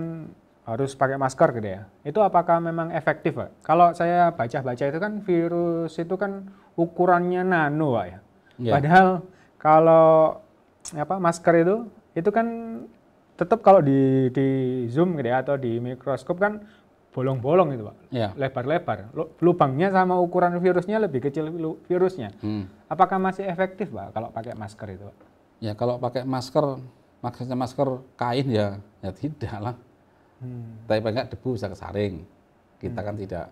harus pakai masker gitu ya. Itu apakah memang efektif Pak? Kalau saya baca-baca itu kan virus itu kan ukurannya nano Pak ya. Yeah. Padahal kalau masker itu kan tetap kalau di zoom gitu ya, atau di mikroskop kan bolong-bolong itu Pak, lebar-lebar. Lubangnya sama ukuran virusnya lebih kecil virusnya. Apakah masih efektif Pak kalau pakai masker itu Pak?
Ya kalau pakai masker, maksudnya masker kain ya tidak lah. Tapi paling nggak debu bisa kesaring. Kita kan tidak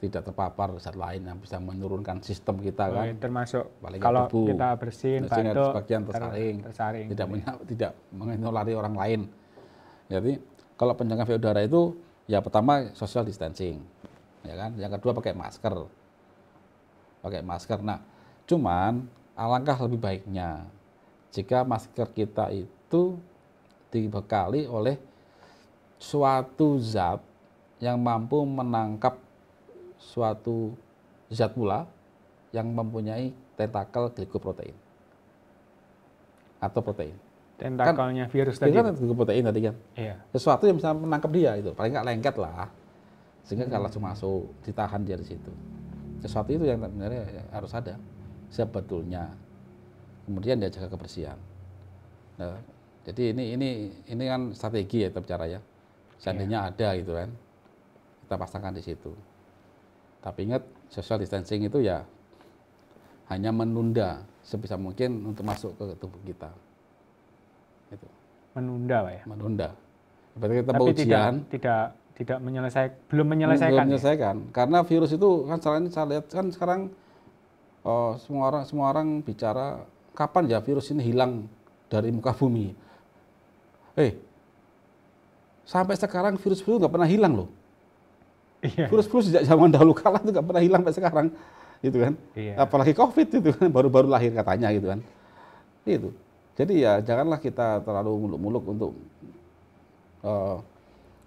terpapar zat lain yang bisa menurunkan sistem kita kan.
Termasuk kalau debu, kita bersin, batuk,
sebagian tersaring. Tidak menulari orang lain. Jadi kalau pencegahan polusi udara itu ya pertama social distancing, ya kan. Yang kedua pakai masker. Nah, cuman alangkah lebih baiknya jika masker kita itu dibekali oleh suatu zat yang mampu menangkap suatu zat pula yang mempunyai tentakel glikoprotein atau protein.
Tentakelnya kan, virus tadi.
Kan glikoprotein tadi kan. Iya. Sesuatu yang bisa menangkap dia itu, paling nggak lengket lah. Sehingga kalau masuk ditahan dia di situ. Sesuatu itu yang sebenarnya harus ada sebetulnya. Kemudian dia jaga kebersihan. Nah, jadi ini kan strategi ya kita bicara ya. Seandainya ada gitu kan, kita pasangkan di situ. Tapi ingat, social distancing itu ya hanya menunda sebisa mungkin untuk masuk ke tubuh kita. Itu.
Menunda Pak ya?
Menunda. Berarti kita mau ujian.
Belum menyelesaikan.
Karena virus itu kan saya lihat kan sekarang semua orang bicara kapan ya virus ini hilang dari muka bumi. Sampai sekarang virus itu nggak pernah hilang loh. Iya. Virus sejak zaman dahulu kala itu nggak pernah hilang sampai sekarang, gitu kan. Iya. Apalagi COVID itu kan baru-baru lahir katanya gitu kan. Itu. Jadi ya janganlah kita terlalu muluk-muluk untuk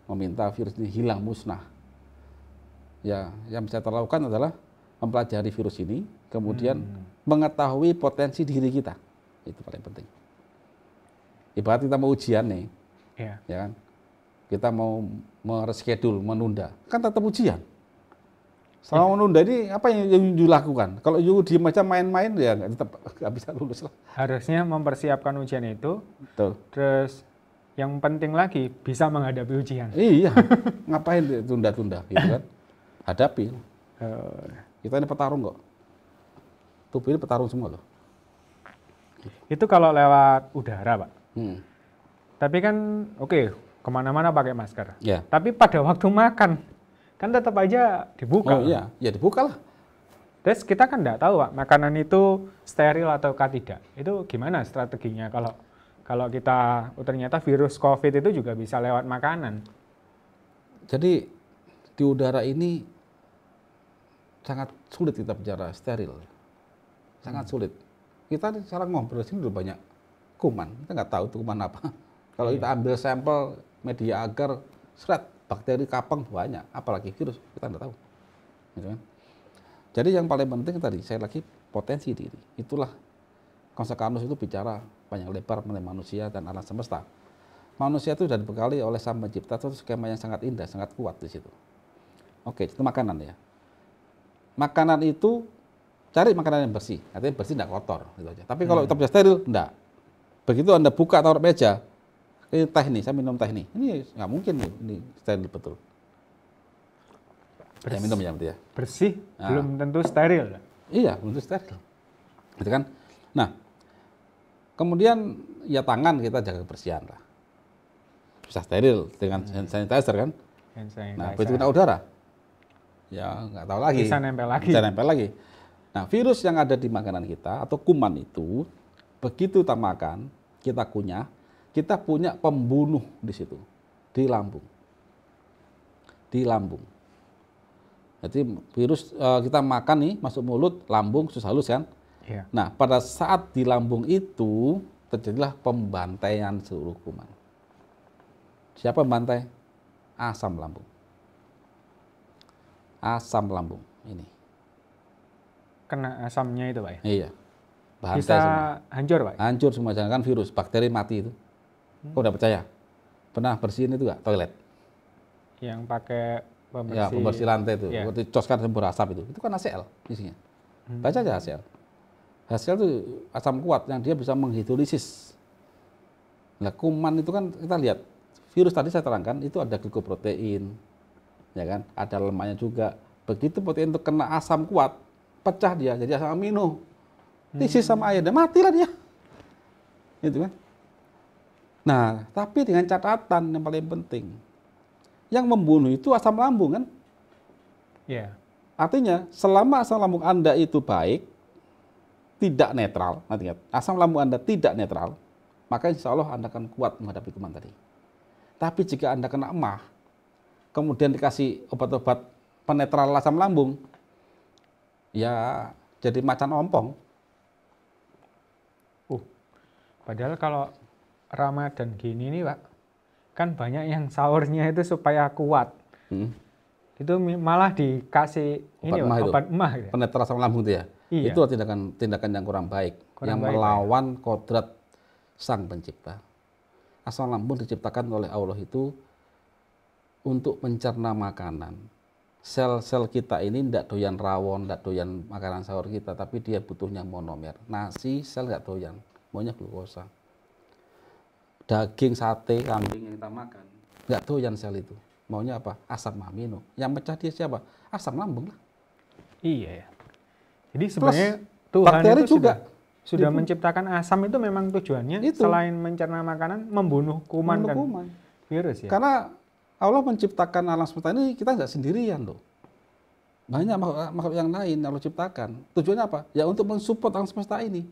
meminta virus ini hilang musnah. Ya, yang bisa kita lakukan adalah mempelajari virus ini, kemudian mengetahui potensi diri kita. Itu paling penting. Ibarat kita mau ujian nih, ya kan? Kita mau mereschedule, menunda, kan tetap ujian. Selama menunda ini apa yang dilakukan? Kalau diem aja main-main ya tetap nggak bisa lulus lah.
Harusnya mempersiapkan ujian itu.
Betul.
Terus yang penting lagi bisa menghadapi ujian.
Iya, ngapain tunda-tunda, gitu kan? Hadapi. Kita ini petarung kok. Tubuh ini petarung semua loh.
Itu kalau lewat udara Pak. Tapi kan kemana-mana pakai masker. Yeah. Tapi pada waktu makan, kan tetap aja dibuka.
Oh iya, ya dibuka lah.
Terus kita kan nggak tahu Pak, makanan itu steril atau tidak. Itu gimana strateginya kalau kita ternyata virus COVID itu juga bisa lewat makanan.
Jadi di udara ini sangat sulit kita bicara steril. Sangat sulit. Kita sekarang ngobrol sini udah banyak kuman. Kita nggak tahu itu kuman apa. Kalau kita ambil sampel media agar, bakteri kapang banyak, apalagi virus, kita nggak tahu. Gitu kan? Jadi yang paling penting tadi, saya lagi potensi diri. Itulah Konsekarnus itu bicara panjang lebar mengenai manusia dan alam semesta. Manusia itu sudah dibekali oleh Sang Pencipta itu skema yang sangat indah, sangat kuat di situ. Oke, itu makanan ya. Makanan itu cari makanan yang bersih, artinya bersih tidak kotor, gitu aja. Tapi kalau kita bisa steril, enggak. Begitu Anda buka taruh meja, ini teh nih, saya minum teh nih. Ini nggak mungkin nih, ini steril betul. Saya minum ya, berarti ya.
Bersih, belum tentu steril.
Iya, belum tentu steril. Gitu kan? Nah, kemudian ya tangan kita jaga kebersihan lah. Bisa steril dengan hand sanitizer kan? Nah, begitu kena udara, ya nggak tahu lagi.
Bisa nempel lagi.
Bisa nempel lagi. Nah, virus yang ada di makanan kita atau kuman itu, begitu kita makan, kita kunyah, kita punya pembunuh di situ, di lambung. Di lambung. Jadi virus kita makan nih, masuk mulut, lambung, usus halus kan? Iya. Nah, pada saat di lambung itu, terjadilah pembantaian seluruh kuman. Siapa membantai? Asam lambung. Asam lambung ini.
Kena asamnya itu Pak ya?
Iya.
Bisa semua. Hancur, Pak?
Hancur semua, jangan virus, bakteri mati itu. Kok udah percaya? Pernah bersihin itu nggak toilet?
Yang pakai pembersih.
Ya, pembersih lantai itu. Yeah. Waktu coskan berasap itu kan HCl isinya. Baca aja HCl. HCl itu asam kuat yang dia bisa menghidrolisis. Nah, kuman itu kan kita lihat, virus tadi saya terangkan itu ada glikoprotein, ya kan? Ada lemaknya juga. Begitu protein itu kena asam kuat, pecah dia jadi asam amino. Diisi sama air, dan matilah dia. Gitu kan? Nah, tapi dengan catatan yang paling penting. Yang membunuh itu asam lambung kan?
Iya. Yeah.
Artinya, selama asam lambung Anda itu baik, tidak netral, nanti ingat, asam lambung Anda tidak netral, maka insya Allah Anda akan kuat menghadapi kuman tadi. Tapi jika Anda kena emah, kemudian dikasih obat-obat penetral asam lambung, ya jadi macan ompong.
Padahal kalau Ramadan gini nih, Pak, kan banyak yang sahurnya itu supaya kuat. Itu malah dikasih obat emah gitu.
Penetral asam lambung itu ya. Iya. Itu tindakan yang kurang baik, yang melawan kodrat Sang Pencipta. Asam lambung diciptakan oleh Allah itu untuk mencerna makanan. Sel-sel kita ini tidak doyan rawon, tidak doyan makanan sahur kita, tapi dia butuhnya monomer. Nasi sel nggak doyan, maunya glukosa. Daging, sate, kambing yang kita makan, nggak doyan sel itu. Maunya apa? Asam amino. Yang pecah dia siapa? Asam lambung lah.
Iya ya. Jadi sebenarnya Tuhan itu juga sudah menciptakan asam itu memang tujuannya itu. Selain mencerna makanan, membunuh kuman dan virus ya.
Karena Allah menciptakan alam semesta ini kita nggak sendirian loh. Banyak makhluk yang lain yang Allah ciptakan. Tujuannya apa? Ya untuk mensupport alam semesta ini.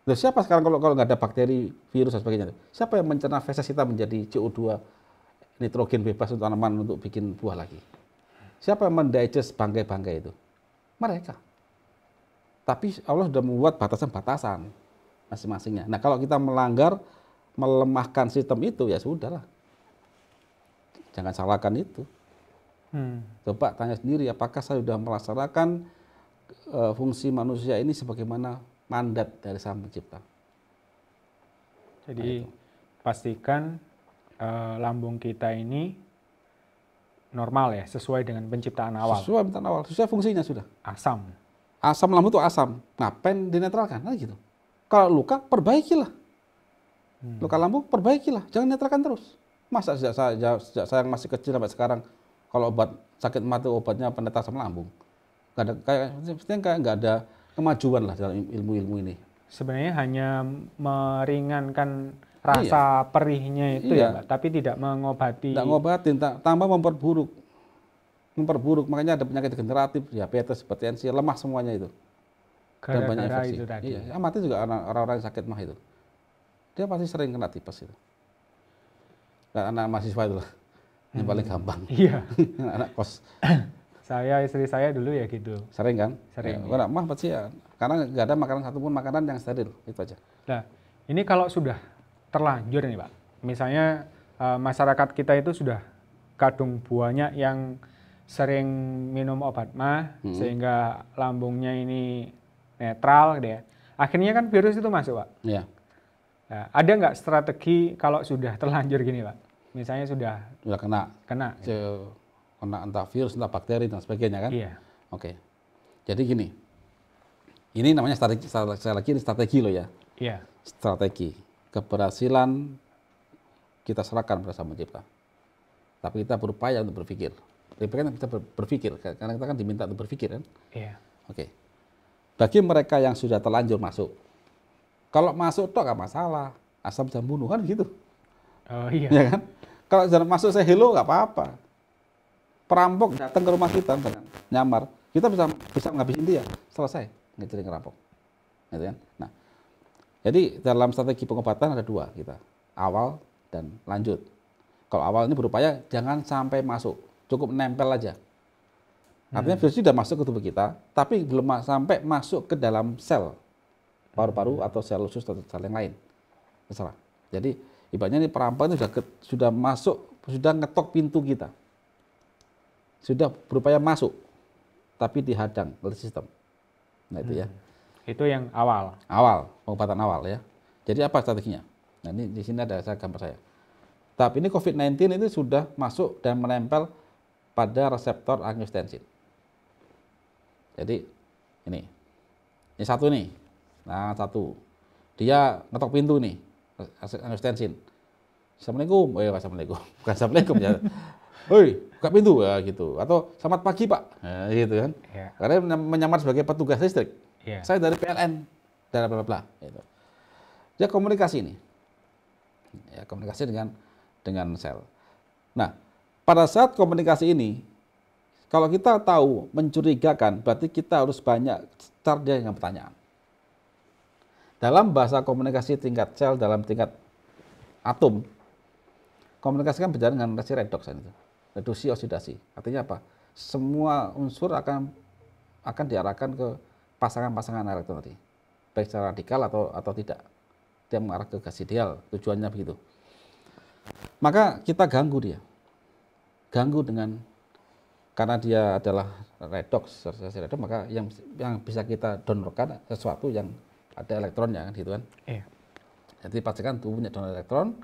Loh, siapa sekarang kalau nggak ada bakteri, virus dan sebagainya? Siapa yang mencerna feses kita menjadi CO2, nitrogen bebas untuk tanaman untuk bikin buah lagi? Siapa yang mendigest bangkai-bangkai itu? Mereka. Tapi Allah sudah membuat batasan-batasan masing-masingnya. Nah, kalau kita melanggar, melemahkan sistem itu, ya sudahlah. Jangan salahkan itu. Coba tanya sendiri, apakah saya sudah melaksanakan fungsi manusia ini sebagaimana mandat dari Sang Pencipta.
Jadi pastikan lambung kita ini normal ya, sesuai dengan penciptaan awal.
Sesuai penciptaan awal, sesuai fungsinya sudah.
Asam.
Asam lambung itu asam. Ngapain dinetralkan? Nah, gitu. Kalau luka, perbaikilah. Luka lambung, perbaikilah. Jangan netralkan terus. Masa sejak saya masih kecil sampai sekarang, kalau obat sakit mah itu obatnya penetral asam lambung. Kayak nggak ada kemajuan lah dalam ilmu-ilmu ini.
Sebenarnya hanya meringankan rasa perihnya itu ya, Pak, tapi tidak mengobati.
Tidak ngobatin, tambah memperburuk. Makanya ada penyakit degeneratif, diabetes, hipertensi, lemah semuanya itu. Dan banyak infeksi. Itu tadi. Iya, mati juga orang-orang yang sakit mah itu. Dia pasti sering kena tipes itu. Dan anak mahasiswa itu lah, yang paling gampang.
Iya.
Anak kos.
Istri saya dulu ya gitu.
Sering kan?
Sering.
Ya. Mah pasti ya. Karena nggak ada makanan satupun makanan yang steril, itu aja.
Nah, ini kalau sudah terlanjur nih Pak, misalnya masyarakat kita itu sudah kadung buahnya yang sering minum obat mah, sehingga lambungnya ini netral gitu ya. Akhirnya kan virus itu masuk Pak.
Iya.
Nah, ada nggak strategi kalau sudah terlanjur gini Pak? Misalnya sudah kena.
Gitu. Kena entah virus, entah bakteri, dan sebagainya kan?
Iya.
Oke. Jadi gini, ini namanya strategi, saya lagi ini strategi loh ya.
Iya.
Strategi. Keberhasilan kita serahkan pada Sang Pencipta. Tapi kita berupaya untuk berpikir. Kita berpikir, karena kita kan diminta untuk berpikir kan?
Iya.
Oke. Bagi mereka yang sudah terlanjur masuk, kalau masuk toh nggak masalah, asam bisa bunuh kan gitu.
Oh iya.
Ya kan? Kalau jangan masuk saya hello nggak apa-apa. Perampok datang ke rumah kita dengan nyamar, kita bisa ngabisin dia, selesai ngecuri ngerampok. Gitu kan? Nah, jadi dalam strategi pengobatan ada dua kita, awal dan lanjut. Kalau awal ini berupaya jangan sampai masuk, cukup nempel aja. Artinya virus sudah masuk ke tubuh kita, tapi belum sampai masuk ke dalam sel paru-paru atau sel usus atau sel yang lain. Terserah. Jadi ibaratnya ini perampok itu sudah masuk, sudah ngetok pintu kita. Sudah berupaya masuk, tapi dihadang oleh sistem. Nah itu ya.
Itu yang awal.
Awal, pengobatan awal ya. Jadi apa strateginya? Nah, ini di sini ada gambar saya. Tahap ini COVID-19 itu sudah masuk dan menempel pada reseptor angiotensin. Jadi ini satu nih. Nah, satu. Dia ngetok pintu nih, angiotensin. Assalamualaikum. Oh ya, assalamualaikum. Bukan assalamualaikum ya. Woi, buka pintu ya gitu. Atau selamat pagi, Pak. Nah, gitu kan. Ya. Karena menyamar sebagai petugas listrik. Ya. Saya dari PLN, dan bla bla gitu. Dia komunikasi nih. Ya, komunikasi dengan sel. Nah, pada saat komunikasi ini, kalau kita tahu mencurigakan, berarti kita harus banyak cerdas dengan pertanyaan. Dalam bahasa komunikasi tingkat sel, dalam tingkat atom, komunikasi kan berjalan dengan reaksi redoks itu. Reduksi oksidasi. Artinya apa? Semua unsur akan diarahkan ke pasangan-pasangan elektron tadi. Baik secara radikal atau tidak. Dia mengarah ke gas ideal, tujuannya begitu. Maka kita ganggu dia. Ganggu karena dia adalah redoks, maka yang bisa kita donorkan sesuatu yang ada elektronnya kan gitu kan. Iya. Jadi pastikan tubuh punya donor elektron.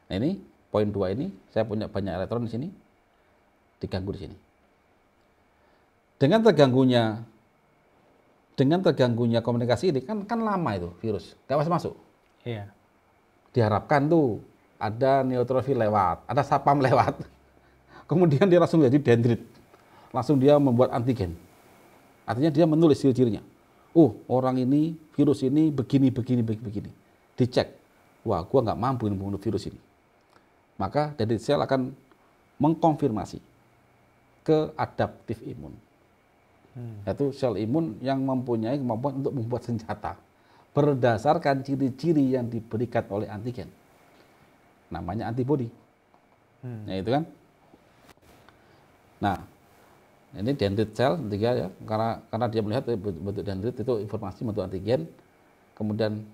Nah ini poin 2 ini, saya punya banyak elektron di sini, diganggu di sini. Dengan terganggunya komunikasi ini kan lama itu virus, nggak masuk. Iya. Diharapkan tuh ada neutrofil lewat, ada sapam lewat. Kemudian dia langsung jadi dendrit. Langsung dia membuat antigen. Artinya dia menulis ciri-cirinya. Oh, orang ini, virus ini begini. Dicek. Wah, gua nggak mampu membunuh virus ini. Maka dendrit sel akan mengkonfirmasi ke adaptif imun. Yaitu sel imun yang mempunyai kemampuan untuk membuat senjata berdasarkan ciri-ciri yang diberikan oleh antigen. Namanya antibodi. Nah, itu kan. Nah, ini dendrit sel tiga ya, karena dia melihat bentuk dendrit itu informasi bentuk antigen. Kemudian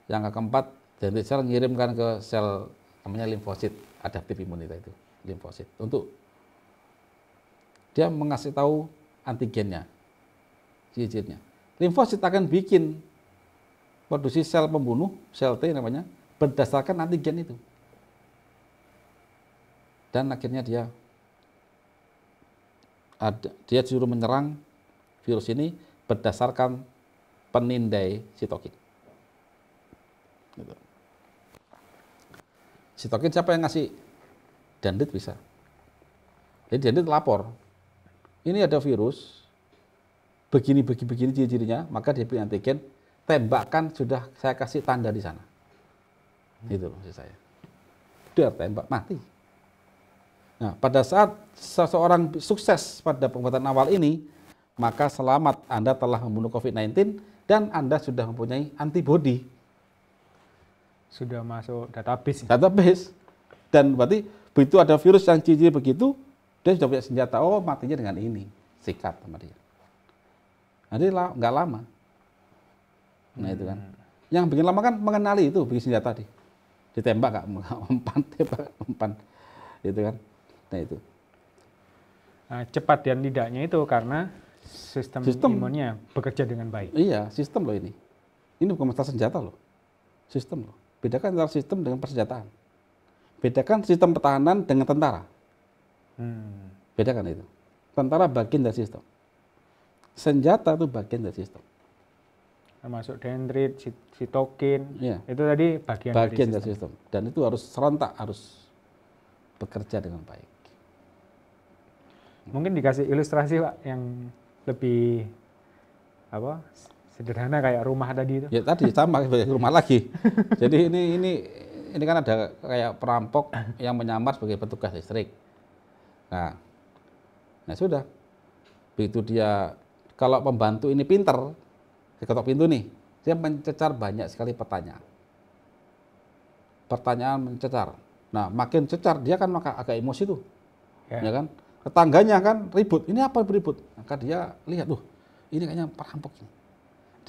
yang keempat, dendrit sel mengirimkan ke sel namanya limfosit, adaptif imunitas itu, limfosit, untuk dia mengasih tahu antigennya, ciri-cirinya. Limfosit akan bikin produksi sel pembunuh, sel T namanya, berdasarkan antigen itu. Dan akhirnya dia suruh menyerang virus ini berdasarkan penindai sitokin. Gitu. Sitokin siapa yang ngasih? Dendrit bisa. Jadi dendrit lapor. Ini ada virus, begini ciri-cirinya, maka dia pilih antigen, tembakan sudah saya kasih tanda di sana. Itu maksud saya. Dia tembak, mati. Nah, pada saat seseorang sukses pada pengobatan awal ini, maka selamat, Anda telah membunuh COVID-19 dan Anda sudah mempunyai antibodi.
Sudah masuk database.
Database. Dan berarti begitu ada virus yang ciri begitu, dia sudah punya senjata. Oh, matinya dengan ini. Sikat sama dia. Jadi nggak lama. Nah itu kan. Yang bikin lama kan mengenali itu, bikin senjata tadi. Ditembak nggak mempan. Itu kan. Nah itu.
Nah, cepat dan tidaknya itu karena sistem imunnya bekerja dengan baik.
Iya, sistem loh ini. Ini bukan masalah senjata loh. Sistem loh. Bedakan antara sistem dengan persenjataan. Bedakan sistem pertahanan dengan tentara. Bedakan itu. Tentara bagian dari sistem. Senjata itu bagian dari sistem.
Termasuk dendrit, sitokin, ya. Itu tadi bagian dari sistem.
Dan itu harus serentak, harus bekerja dengan baik.
Mungkin dikasih ilustrasi Pak yang lebih sederhana kayak rumah tadi itu.
Ya tadi sama seperti rumah lagi. Jadi ini kan ada kayak perampok yang menyamar sebagai petugas listrik. Nah sudah. Begitu dia, kalau pembantu ini pinter, diketok pintu nih, dia mencecar banyak sekali pertanyaan. Pertanyaan mencecar. Nah, makin cecar dia kan agak emosi tuh. Ya kan? Tetangganya kan ribut. Ini apa ribut? Maka dia lihat, ini kayaknya perampok ini.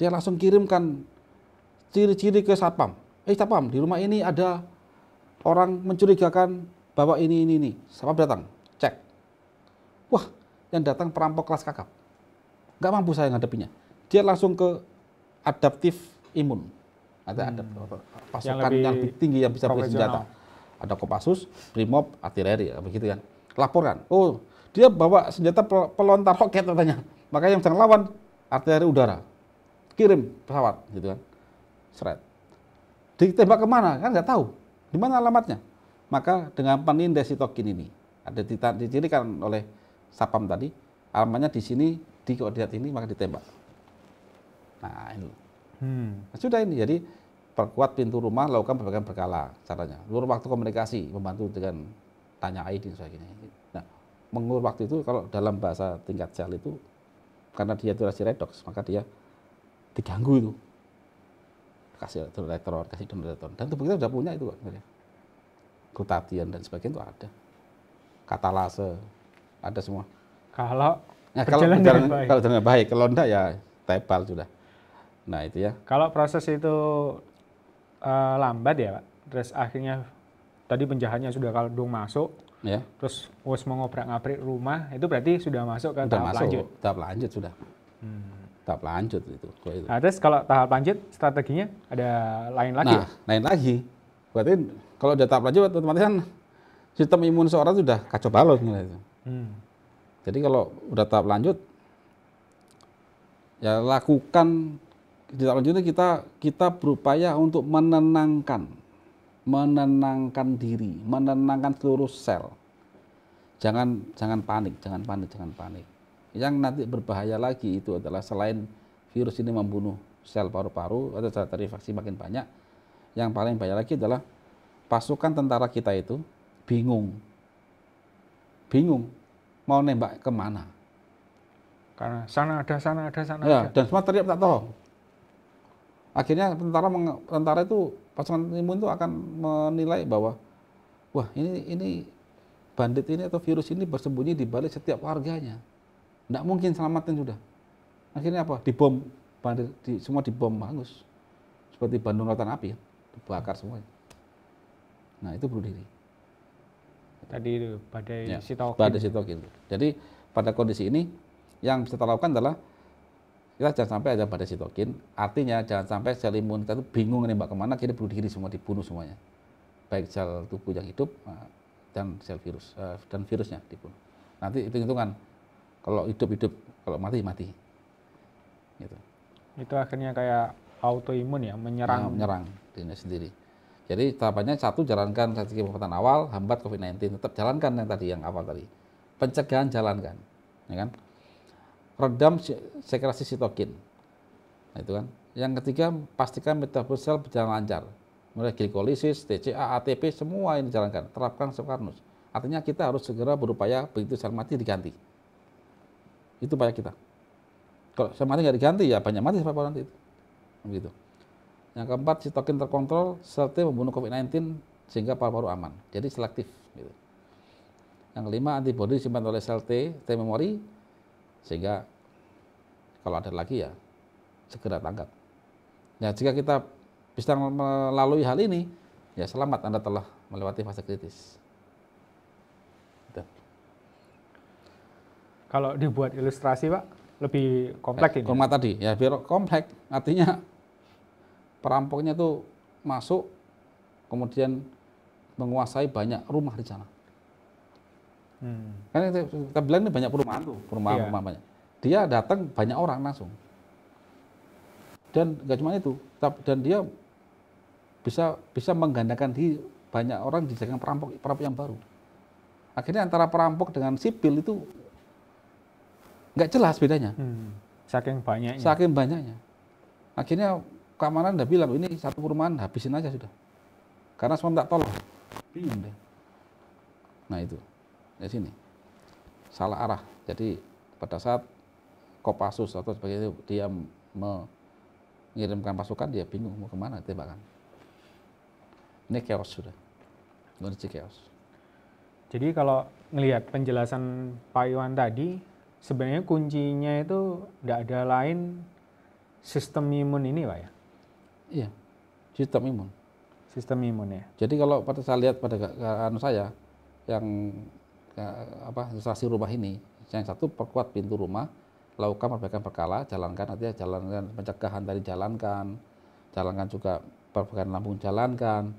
Dia langsung kirimkan ciri-ciri ke satpam. Satpam, di rumah ini ada orang mencurigakan bahwa ini. Satpam datang, cek. Wah, yang datang perampok kelas kakap. Nggak mampu saya ngadepinya. Dia langsung ke adaptif imun. Ada pasukan yang lebih tinggi yang bisa bersenjata. Ada Kopassus, Brimob, artileri, begitu kan. Laporkan, oh dia bawa senjata pelontar roket katanya. Makanya yang sedang lawan artileri udara. Kirim pesawat, gitu kan. Seret. Ditembak kemana? Kan nggak tahu. Di mana alamatnya? Maka dengan penindai sitokin ini, ada dicirikan oleh Sapam tadi, alamatnya di sini, di koordinat ini, maka ditembak. Nah, ini. Nah, sudah ini, jadi perkuat pintu rumah, lakukan berbagai berkala caranya. Ulur waktu komunikasi, membantu dengan tanya ID dan sebagainya. Nah, mengulur waktu itu kalau dalam bahasa tingkat sel itu, karena dia durasi redox, maka dia diganggu itu. Kasih elektron, kasih elektron. Dan tubuh kita sudah punya itu kok. Glutathione dan sebagainya itu ada. Katalase, ada semua.
Kalau
berjalan dengan baik, kalau enggak ya tebal sudah. Nah itu ya.
Kalau proses itu lambat ya Pak, terus akhirnya tadi penjahatnya sudah kadung masuk,
ya.
Terus mau ngobrak-ngabrik rumah, itu berarti sudah masuk ke tahap lanjut?
Tahap lanjut sudah. Tahap lanjut itu.
Nah, terus kalau tahap lanjut strateginya ada lain lagi?
Nah, lain lagi. Berarti kalau udah tahap lanjut otomatis kan sistem imun seorang sudah kacau balau sebenarnya. Jadi kalau udah tahap lanjut, ya lakukan di tahap lanjutnya kita berupaya untuk menenangkan diri, menenangkan seluruh sel. Jangan panik. Yang nanti berbahaya lagi itu adalah selain virus ini membunuh sel paru-paru atau sel terinfeksi makin banyak, yang paling bahaya lagi adalah pasukan tentara kita itu bingung mau nembak kemana.
Karena sana ada.
Ya, dan semua teriak tak tahu. Akhirnya tentara itu pasukan imun itu akan menilai bahwa wah ini bandit ini atau virus ini bersembunyi di balik setiap warganya. Nggak mungkin selamatin sudah. Akhirnya apa? Dibom, bandit semua dibom hangus. Seperti Bandung Lautan Api ya, dibakar semuanya. Nah itu bunuh diri.
Tadi itu badai
sitokin. Jadi pada kondisi ini yang bisa kita lakukan adalah kita jangan sampai ada badai sitokin, artinya jangan sampai sel imun kita itu bingung nembak kemana, kita bunuh diri semua, dibunuh semuanya. Baik sel tubuh yang hidup dan sel virus, dan virusnya dibunuh. Nanti hitung-hitungan, kalau hidup, kalau mati. Gitu.
Itu akhirnya kayak autoimun ya, menyerang
dirinya sendiri. Jadi tahapannya satu, jalankan strategi pengobatan awal, hambat COVID-19, tetap jalankan yang tadi, yang awal tadi. Pencegahan jalankan, ya kan? Redam sekresi sitokin. Nah, itu kan. Yang ketiga, pastikan metabolisme sel berjalan lancar. Mulai glikolisis, TCA, ATP, semua ini jalankan. Terapkan Soekarnos. Artinya kita harus segera berupaya begitu sel mati diganti. Itu upaya kita. Kalau sel mati nggak diganti, ya banyak mati sebab nanti itu. Begitu. Yang keempat, sitokin terkontrol, sel T membunuh COVID-19 sehingga paru-paru aman. Jadi selektif. Gitu. Yang kelima, antibodi disimpan oleh sel T memori, sehingga kalau ada lagi ya segera tanggap. Ya jika kita bisa melalui hal ini, ya selamat, Anda telah melewati fase kritis. Gitu.
Kalau dibuat ilustrasi Pak, lebih kompleks ini.
Kompleks tadi, ya biar kompleks, artinya perampoknya itu masuk, kemudian menguasai banyak rumah di sana. Karena kita bilang ini banyak perumahan tuh, perumahan banyak. Dia datang banyak orang langsung. Dan nggak cuma itu, dan dia bisa menggandakan di banyak orang dijadikan perampok yang baru. Akhirnya antara perampok dengan sipil itu nggak jelas bedanya.
Saking banyaknya.
Akhirnya keamanan udah bilang ini satu perumahan habisin aja sudah. Karena semua tak tolong. Bingung deh. Nah itu. Di sini salah arah. Jadi pada saat Kopassus atau sebagainya dia mengirimkan pasukan, dia bingung mau kemana tembakan. Ini chaos sudah, kondisi chaos.
Jadi kalau ngelihat penjelasan Pak Iwan tadi, sebenarnya kuncinya itu tidak ada lain sistem imun ini Pak ya?
Iya, sistem imun.
Sistem imun ya.
Jadi kalau pada saya lihat pada saya yang ilustrasi rumah ini, yang satu perkuat pintu rumah, lakukan perbaikan berkala, jalankan artinya jalankan pencegahan tadi jalankan juga perbaikan lambung jalankan.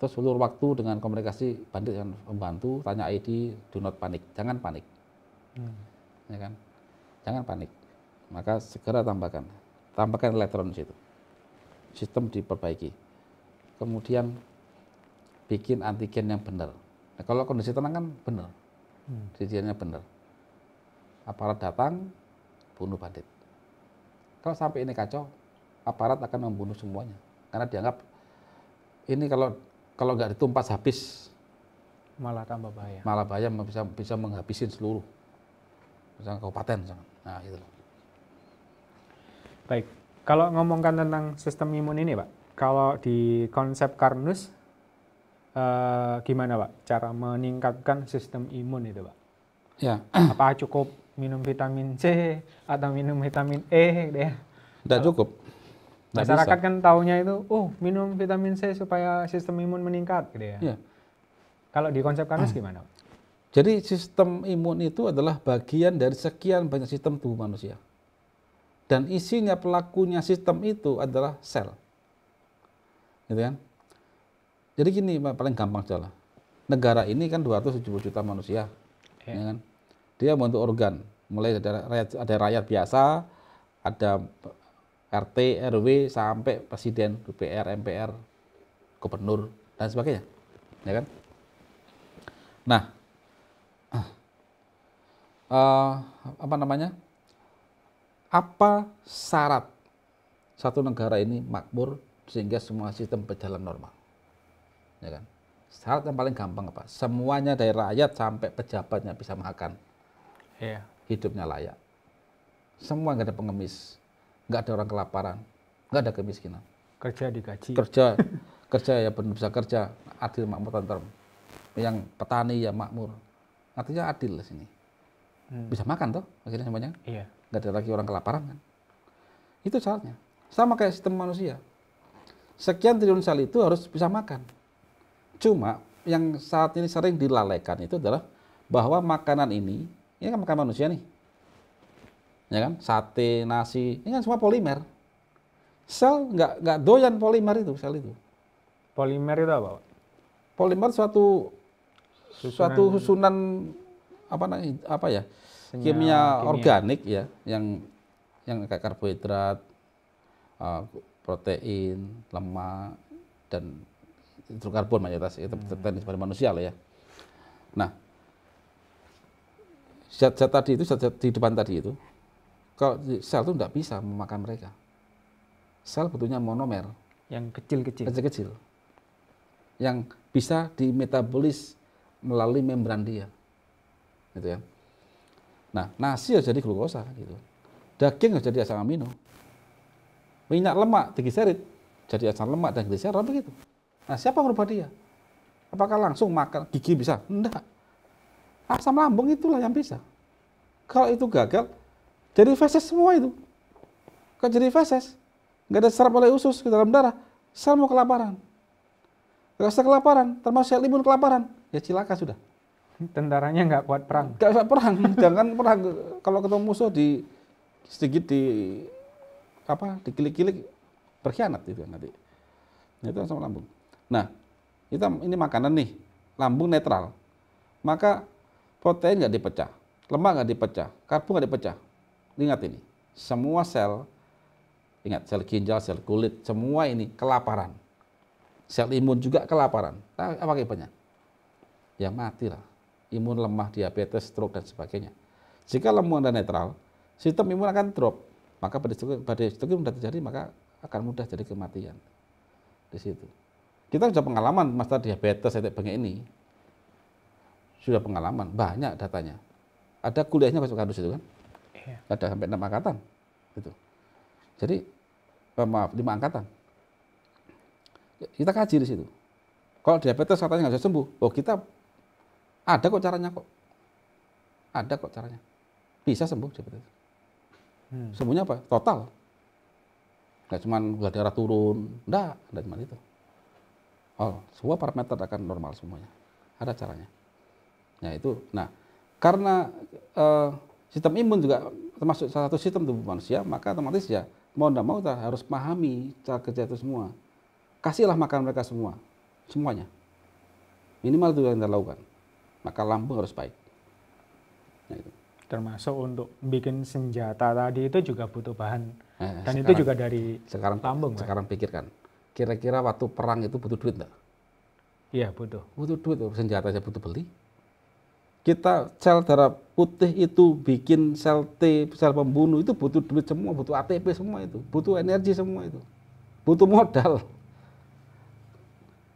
Terus ulur waktu dengan komunikasi bandit dengan pembantu, tanya ID, do not panik, jangan panik, ya kan, jangan panik. Maka segera tambahkan elektron di situ, sistem diperbaiki. Kemudian bikin antigen yang benar. Nah, kalau kondisi tenang kan benar, kejadiannya benar. Aparat datang, bunuh bandit. Kalau sampai ini kacau, aparat akan membunuh semuanya, karena dianggap ini kalau nggak ditumpas habis,
malah tambah bahaya.
Malah bahaya, bisa menghabisin seluruh misalnya kabupaten. Nah, itu.
Baik, kalau ngomongkan tentang sistem imun ini, Pak, kalau di konsep Karnus, gimana, Pak, cara meningkatkan sistem imun itu, Pak?
Ya.
Apa cukup minum vitamin C atau minum vitamin E, gitu ya?
Tidak cukup.
Masyarakat kan taunya itu, minum vitamin C supaya sistem imun meningkat, gitu ya.
Ya.
Kalau di konsep Karnus gimana, Pak?
Jadi sistem imun itu adalah bagian dari sekian banyak sistem tubuh manusia. Dan isinya pelakunya sistem itu adalah sel. Gitu kan? Jadi gini, paling gampang saja. Negara ini kan 270 juta manusia. Ya kan? Dia membentuk organ. Mulai ada rakyat biasa, ada RT, RW, sampai presiden, DPR, MPR, gubernur, dan sebagainya. Ya kan? Nah, apa syarat satu negara ini makmur sehingga semua sistem berjalan normal? Ya kan? Syarat yang paling gampang apa? Semuanya dari rakyat sampai pejabatnya bisa makan.
Iya.
Hidupnya layak. Semua nggak ada pengemis, nggak ada orang kelaparan, nggak ada kemiskinan.
Kerja digaji.
Kerja ya benar bisa kerja, adil, makmur, tentrem. Yang petani ya makmur. Artinya adil di sini. Bisa makan toh akhirnya semuanya.
Iya.
Nggak ada lagi orang kelaparan kan. Itu syaratnya. Sama kayak sistem manusia. Sekian triliun sel itu harus bisa makan. Cuma yang saat ini sering dilalaikan itu adalah bahwa makanan ini kan makan manusia nih. Ya kan? Sate, nasi, ini kan semua polimer. Sel nggak doyan polimer itu, sel itu.
Polimer itu apa, Pak?
Polimer suatu susunan apa ya? Kimia organik ya, yang kayak karbohidrat, protein, lemak, dan hidrokarbon mayoritas itu teknis pada manusia lah ya. Nah, zat-zat tadi itu, zat-zat di depan tadi itu, kalau sel itu tidak bisa memakan mereka. Sel butuhnya monomer.
Yang kecil-kecil.
Kecil-kecil. Yang bisa dimetabolis melalui membran dia. Gitu ya. Nah, nasi harus jadi glukosa gitu. Daging harus jadi asam amino. Minyak lemak, trigliserid jadi asam lemak dan gliserol begitu. Nah, siapa yang merubah dia? Apakah langsung makan gigi bisa? Enggak. Asam lambung itulah yang bisa. Kalau itu gagal, jadi feses semua itu. Kalau jadi feses, nggak ada serap oleh usus ke dalam darah, sel mau kelaparan. Kalau sel kelaparan, termasuk sel imun kelaparan, ya cilaka sudah.
Tentaranya nggak kuat perang.
Nggak kuat perang, jangan perang. Kalau ketemu musuh sedikit dikilik-kilik, berkhianat itu nanti. Itu asam lambung. Nah, ini makanan nih, lambung netral. Maka protein nggak dipecah, lemak nggak dipecah, karbo nggak dipecah. Ingat ini, semua sel, sel ginjal, sel kulit, semua ini kelaparan. Sel imun juga kelaparan. Nah, apa akibatnya? Ya mati lah. Imun lemah, diabetes, stroke, dan sebagainya. Jika lambung Anda netral, sistem imun akan drop. Maka badai sitokin sudah terjadi, maka akan mudah jadi kematian. Di situ. Kita sudah pengalaman masalah diabetes, setek bengek ini. Sudah pengalaman, banyak datanya. Ada kuliahnya masuk kampus itu kan?
Iya.
Ada sampai 6 angkatan. Gitu. Jadi, 5 angkatan. Kita kaji di situ. Kalau diabetes katanya nggak bisa sembuh, kita ada kok caranya kok. Ada kok caranya. Bisa sembuh diabetes. Sembuhnya apa? Total. Nggak cuma gula darah turun, enggak cuma itu. Semua parameter akan normal semuanya. Ada caranya. Nah itu, karena Sistem imun juga termasuk salah satu sistem tubuh manusia, maka otomatis ya mau tidak mau kita harus pahami cara kerja itu semua. Kasihlah makan mereka semua, semuanya. Minimal itu yang kita lakukan. Maka lambung harus baik. Nah, itu.
Termasuk untuk bikin senjata tadi itu juga butuh bahan. Dan sekarang, itu juga dari lambung.
Sekarang pikirkan, kira-kira waktu perang itu butuh duit enggak?
Iya, butuh.
Butuh duit, senjata aja butuh beli. Kita sel darah putih itu bikin sel T, sel pembunuh itu butuh duit semua, butuh ATP semua itu, butuh energi semua itu, butuh modal.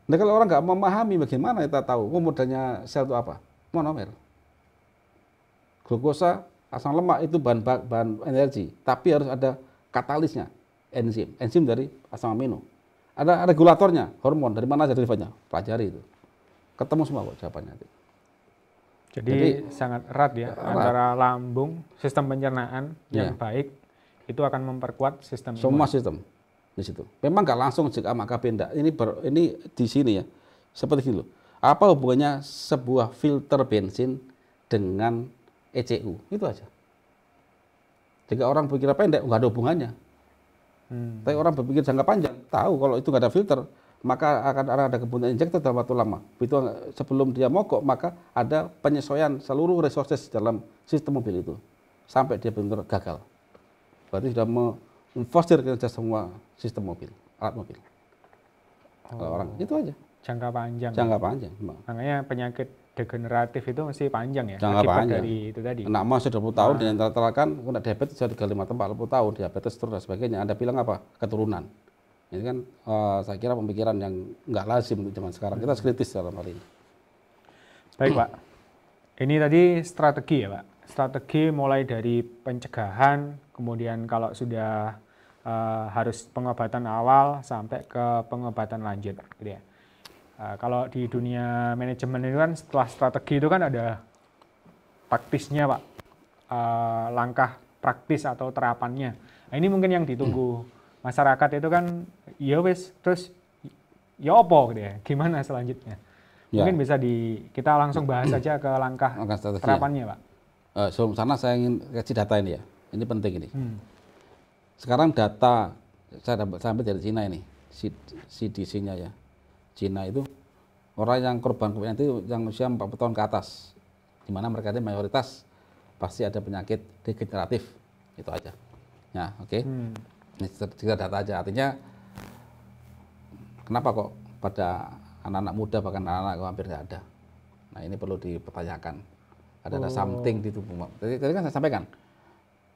Nah kalau orang nggak memahami bagaimana kita tahu modalnya sel itu apa? Monomer. Glukosa, asam lemak itu bahan energi, tapi harus ada katalisnya, enzim dari asam amino. Ada regulatornya, hormon, dari mana aja derivatnya? Pelajari itu. Ketemu semua kok jawabannya.
Jadi sangat erat ya, antara lambung, sistem pencernaan yang baik, itu akan memperkuat sistem imun.
Semua sistem di situ. Memang nggak langsung jika AKB enggak. Ini di sini ya, seperti itu. Apa hubungannya sebuah filter bensin dengan ECU? Itu aja. Jika orang berpikir pendek, nggak ada hubungannya. Tapi orang berpikir jangka panjang, tahu kalau itu nggak ada filter, maka akan ada kebutuhan injektor dalam waktu lama. Itu sebelum dia mogok, maka ada penyesuaian seluruh resources dalam sistem mobil itu sampai dia benar-benar gagal. Berarti sudah memforsir kerja semua sistem mobil, alat mobil. Kalau orang itu aja.
Jangka panjang.
Jangka panjang.
Makanya penyakit degeneratif itu mesti panjang ya.
Jangka panjang.
Dari itu tadi.
Anak mas 20 tahun dan kan kena diabetes sudah 35 tahun, 40 tahun diabetes terus dan sebagainya. Anda bilang apa? Keturunan. Ini kan saya kira pemikiran yang nggak lazim untuk zaman sekarang. Kita harus kritis dalam hal ini.
Baik Pak. Ini tadi strategi ya Pak. Strategi mulai dari pencegahan, kemudian kalau sudah harus pengobatan awal sampai ke pengobatan lanjut, gitu ya. Kalau di dunia manajemen itu kan setelah strategi itu kan ada praktisnya Pak, langkah praktis atau terapannya. Nah, ini mungkin yang ditunggu masyarakat itu kan, ya wis, terus ya opo gitu ya, gimana selanjutnya? Ya. Mungkin bisa kita langsung bahas saja ke langkah terapannya Pak.
Sebelum sana saya ingin kasih data ini ya, ini penting ini. Sekarang data saya dapat sampai dari Cina ini, CDC-nya ya. Cina itu orang yang korban COVID-19 itu yang usia 40 tahun ke atas, di mana mereka ini mayoritas pasti ada penyakit degeneratif, itu aja. Ya, oke. Ini kita data aja, artinya kenapa kok pada anak-anak muda bahkan anak-anak hampir nggak ada. Nah ini perlu dipertanyakan. Ada something di tubuh. Tadi kan saya sampaikan,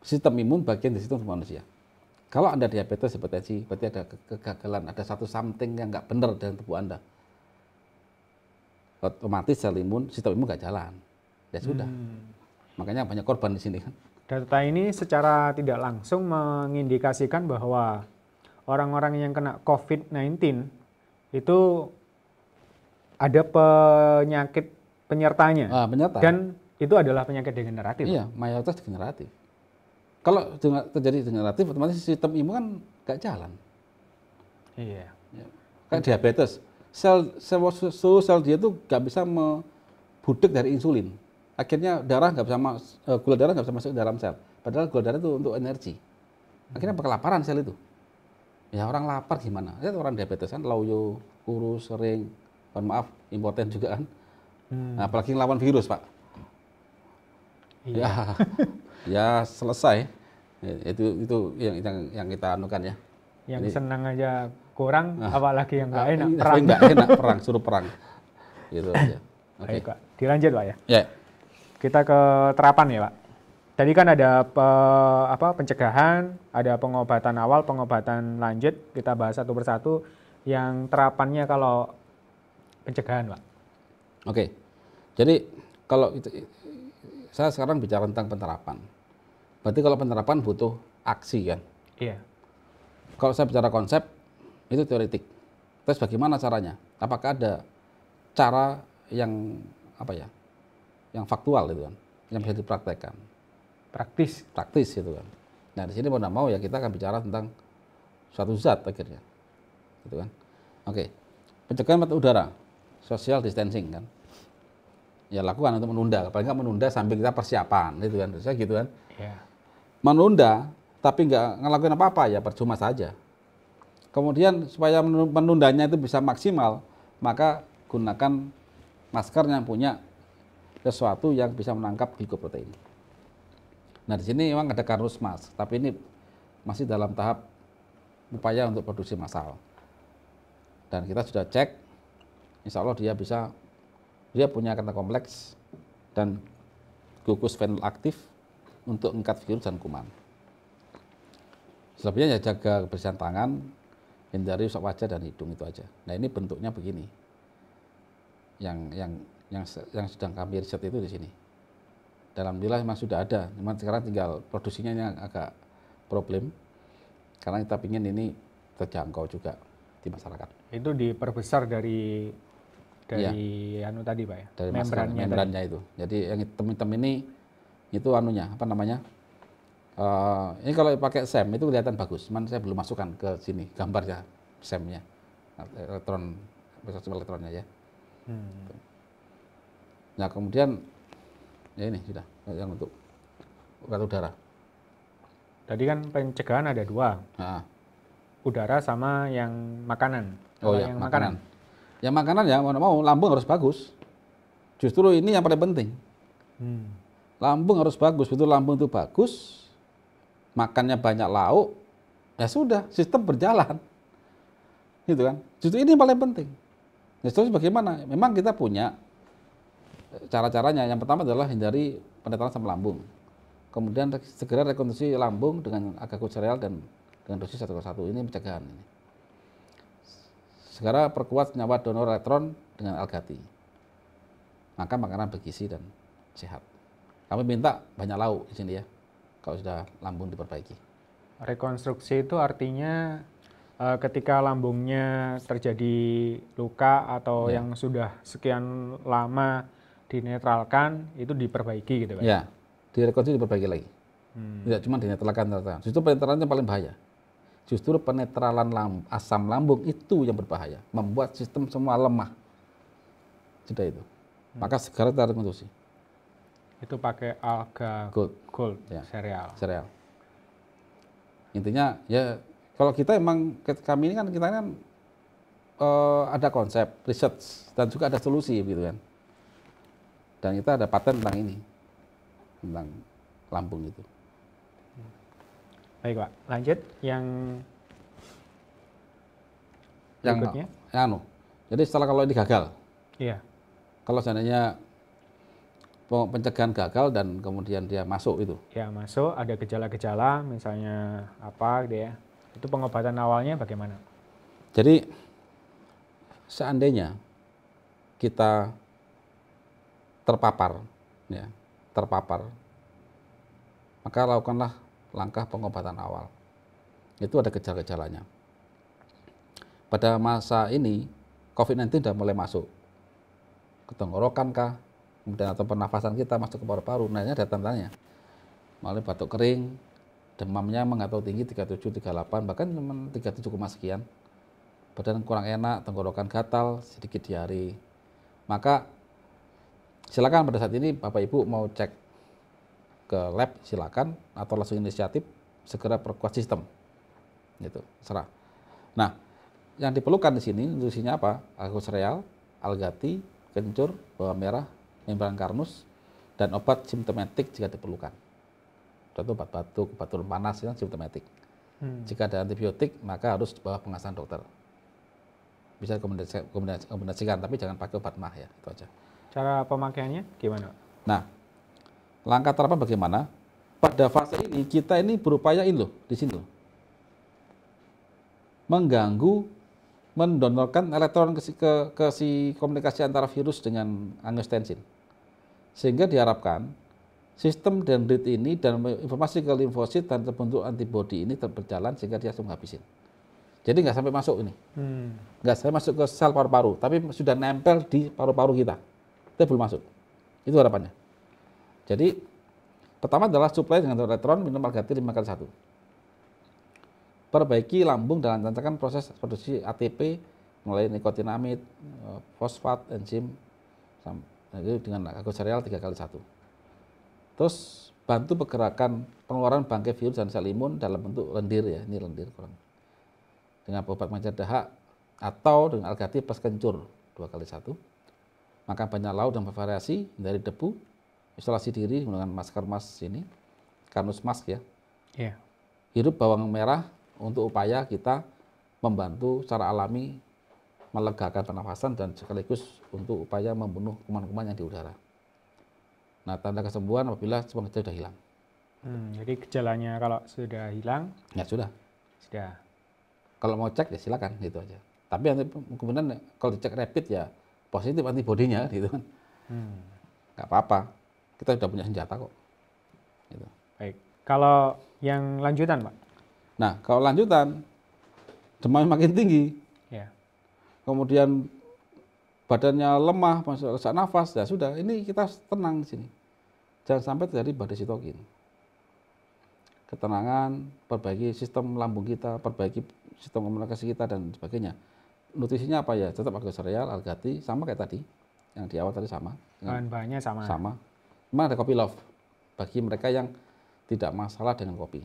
sistem imun bagian dari sistem manusia. Kalau Anda diabetes, hipertensi, berarti ada kegagalan, ada satu something yang nggak benar dalam tubuh Anda. Otomatis sistem imun nggak jalan. Ya sudah. Makanya banyak korban di sini kan.
Data ini secara tidak langsung mengindikasikan bahwa orang-orang yang kena COVID-19 itu ada penyakit penyertanya.
Penyerta.
Dan itu adalah penyakit degeneratif.
Iya, mayoritas degeneratif. Kalau terjadi degeneratif, otomatis sistem imun kan nggak jalan.
Iya.
Kayak diabetes, sel dia tuh nggak bisa membudek dari insulin. Akhirnya darah nggak bisa gula darah nggak bisa masuk ke dalam sel. Padahal gula darah itu untuk energi. Akhirnya kelaparan sel itu. Ya orang lapar gimana? Lihat orang diabetes kan loyo, kurus, sering, mohon maaf, impoten juga kan. Nah, apalagi ngelawan virus Pak.
Iya.
Ya selesai. Itu yang kita anukan ya.
Yang jadi, senang aja kurang, apalagi yang nggak enak
perang. Nggak enak perang, suruh perang. Gitu aja.
Oke. Baik, Pak. Dilanjut Pak ya.
Ya.
Kita ke terapan ya Pak. Tadi kan ada pencegahan, ada pengobatan awal, pengobatan lanjut. Kita bahas satu persatu. Yang terapannya kalau pencegahan Pak.
Oke. Jadi kalau itu saya sekarang bicara tentang penerapan. Berarti kalau penerapan butuh aksi kan?
Iya.
Kalau saya bicara konsep, itu teoretik. Terus bagaimana caranya? Apakah ada cara yang yang faktual itu kan, yang bisa dipraktekkan? Praktis gitu kan. Nah di sini mau tidak mau ya kita akan bicara tentang suatu zat akhirnya, gitu kan. Oke. Pencegahan mata udara, social distancing kan. ya lakukan untuk menunda. Paling nggak menunda sambil kita persiapan, gitu kan. Saya gitu kan.
Yeah.
Menunda, tapi nggak ngelakuin apa-apa ya percuma saja. Kemudian supaya menundanya itu bisa maksimal, maka gunakan masker yang punya sesuatu yang bisa menangkap glikoprotein. Nah di sini memang ada Karnus Mas, tapi ini masih dalam tahap upaya untuk produksi massal. Dan kita sudah cek, insya Allah dia punya kata kompleks dan gugus fenol aktif untuk mengikat virus dan kuman. Selebihnya ya jaga kebersihan tangan, hindari usap wajah dan hidung, itu aja. Nah ini bentuknya begini. Yang sedang kami riset itu di sini. Alhamdulillah memang sudah ada, memang sekarang tinggal produksinya yang agak problem, karena kita ingin ini terjangkau juga di masyarakat.
Itu diperbesar dari
ya,
anu tadi Pak ya?
Dari membrannya itu. Jadi yang hitam-hitam ini itu anunya, apa namanya? Ini kalau pakai SEM itu kelihatan bagus, cuman saya belum masukkan ke sini gambarnya SEM-nya, elektronnya ya. Nah kemudian ya ini sudah yang untuk urat udara.
Tadi kan pencegahan ada 2.
Nah.
Udara sama yang makanan.
Oh ya, yang makanan. Yang makanan ya mau lambung harus bagus. Justru ini yang paling penting. Lambung harus bagus, betul lambung itu bagus, makannya banyak lauk, ya sudah, sistem berjalan. Gitu kan. Justru ini yang paling penting. Nah, terus bagaimana? Memang kita punya cara-caranya. Yang pertama adalah hindari penetralan asam lambung. Kemudian segera rekonstruksi lambung dengan agacosereal dan dengan dosis 1,1. Ini pencegahan. Segera perkuat senyawa donor elektron dengan algati. Maka makanan bergizi dan sehat. Kami minta banyak lauk di sini ya, kalau sudah lambung diperbaiki.
Rekonstruksi itu artinya ketika lambungnya terjadi luka atau yang sudah sekian lama dinetralkan, itu diperbaiki gitu Pak?
Ya, direkonstruksi diperbaiki lagi. Tidak cuma dinetralkan, justru penetralannya paling bahaya. Justru penetralan asam lambung itu yang berbahaya, membuat sistem semua lemah. Sudah itu. Maka segera kita rekonstruksi.
Itu pakai alga gold
ya.
sereal.
Intinya ya kalau kita emang kami ini kan kita kan ada konsep research dan juga ada solusi gitu kan. Dan kita ada paten tentang ini, tentang lambung itu.
Baik Pak, lanjut yang berikutnya.
Jadi setelah kalau ini gagal,
iya.
Kalau seandainya pencegahan gagal dan kemudian dia masuk itu.
Ya masuk, ada gejala-gejala, misalnya apa gitu ya. Itu pengobatan awalnya bagaimana?
Jadi seandainya kita terpapar, maka lakukanlah langkah pengobatan awal. Itu ada gejala-gejalanya. Pada masa ini, COVID-19 sudah mulai masuk ke tenggorokan kah, kemudian atau pernafasan kita masuk ke paru-paru. Nah ini ada tandanya. Mulai batuk kering, demamnya mengatau tinggi 37, 38, bahkan cuma 37, sekian. Badan kurang enak, tenggorokan gatal, sedikit diare. Maka silakan pada saat ini Bapak Ibu mau cek ke lab silakan, atau langsung inisiatif segera perkuat sistem. Gitu, serah. Nah, yang diperlukan di sini nutrisinya apa? Agacosereal, algati, kencur, bawang merah, membran Karnus, dan obat simptomatik jika diperlukan. Contoh obat batuk, obat turun panas itu simptomatik. Jika ada antibiotik, maka harus di bawah pengawasan dokter. Bisa kombinasikan, tapi jangan pakai obat mah ya, itu aja.
Cara pemakaiannya gimana?
Nah, langkah terapan bagaimana? Pada fase ini kita ini berupaya ini loh, di sini loh. Mengganggu, mendonorkan elektron ke si komunikasi antara virus dengan angiotensin. Sehingga diharapkan sistem dendrit ini dan informasi ke limfosit dan terbentuk antibodi ini berjalan sehingga dia langsung menghabisin. Jadi nggak sampai masuk ini. Nggak sampai masuk ke sel paru-paru, tapi sudah nempel di paru-paru kita. Itu belum masuk. Itu harapannya. Jadi pertama adalah suplai dengan elektron, minum algati 5x1. Perbaiki lambung dan lancarkan proses produksi ATP mulai nikotinamid, fosfat, enzim, Nah, itu dengan algosereal 3x1. Terus bantu pergerakan pengeluaran bangkai virus dan sel imun dalam bentuk lendir ya, ini lendir kurang. Dengan obat pengencer dahak atau dengan algati plus kencur 2x1. Makan banyak lauk dan bervariasi, hindari debu, isolasi diri menggunakan masker ini, Carnus mask ya.
Yeah.
Hirup bawang merah untuk upaya kita membantu secara alami melegakan pernafasan dan sekaligus untuk upaya membunuh kuman-kuman yang di udara. Nah, tanda kesembuhan apabila semua gejala sudah hilang.
Jadi gejalanya kalau sudah hilang?
Ya sudah.
Sudah.
Kalau mau cek ya silakan gitu aja. Tapi kemudian kalau dicek rapid ya positif antibodinya gitu kan. Nggak apa-apa. Kita sudah punya senjata kok. Gitu.
Baik. Kalau yang lanjutan, Pak?
Nah, kalau lanjutan demam makin tinggi.
Ya.
Kemudian badannya lemah, sesak nafas, ya sudah. Ini kita tenang di sini. Jangan sampai terjadi badai sitokin. Ketenangan, perbaiki sistem lambung kita, perbaiki sistem komunikasi kita dan sebagainya. Nutrisinya apa ya? Tetap algosereal, algati, sama kayak tadi. Yang di awal tadi sama.
Bahan-bahannya sama.
Sama. Memang ada kopi love bagi mereka yang tidak masalah dengan kopi.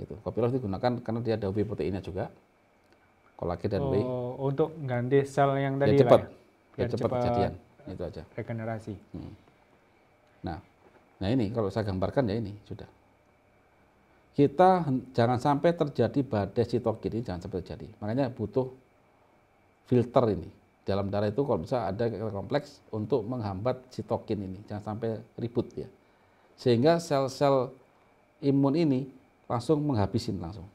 Itu. Kopi love digunakan karena dia ada whey proteinnya juga. Kolagen dan whey.
Untuk ganti sel yang tadi
cepat.
Ya,
cepat kejadian. Itu aja.
Regenerasi.
Nah ini kalau saya gambarkan ya ini sudah. Kita jangan sampai terjadi badai sitokin ini, jangan sampai terjadi. Makanya butuh filter ini. Dalam darah itu kalau bisa ada kompleks untuk menghambat sitokin ini. Jangan sampai ribut ya. Sehingga sel-sel imun ini langsung menghabisin langsung.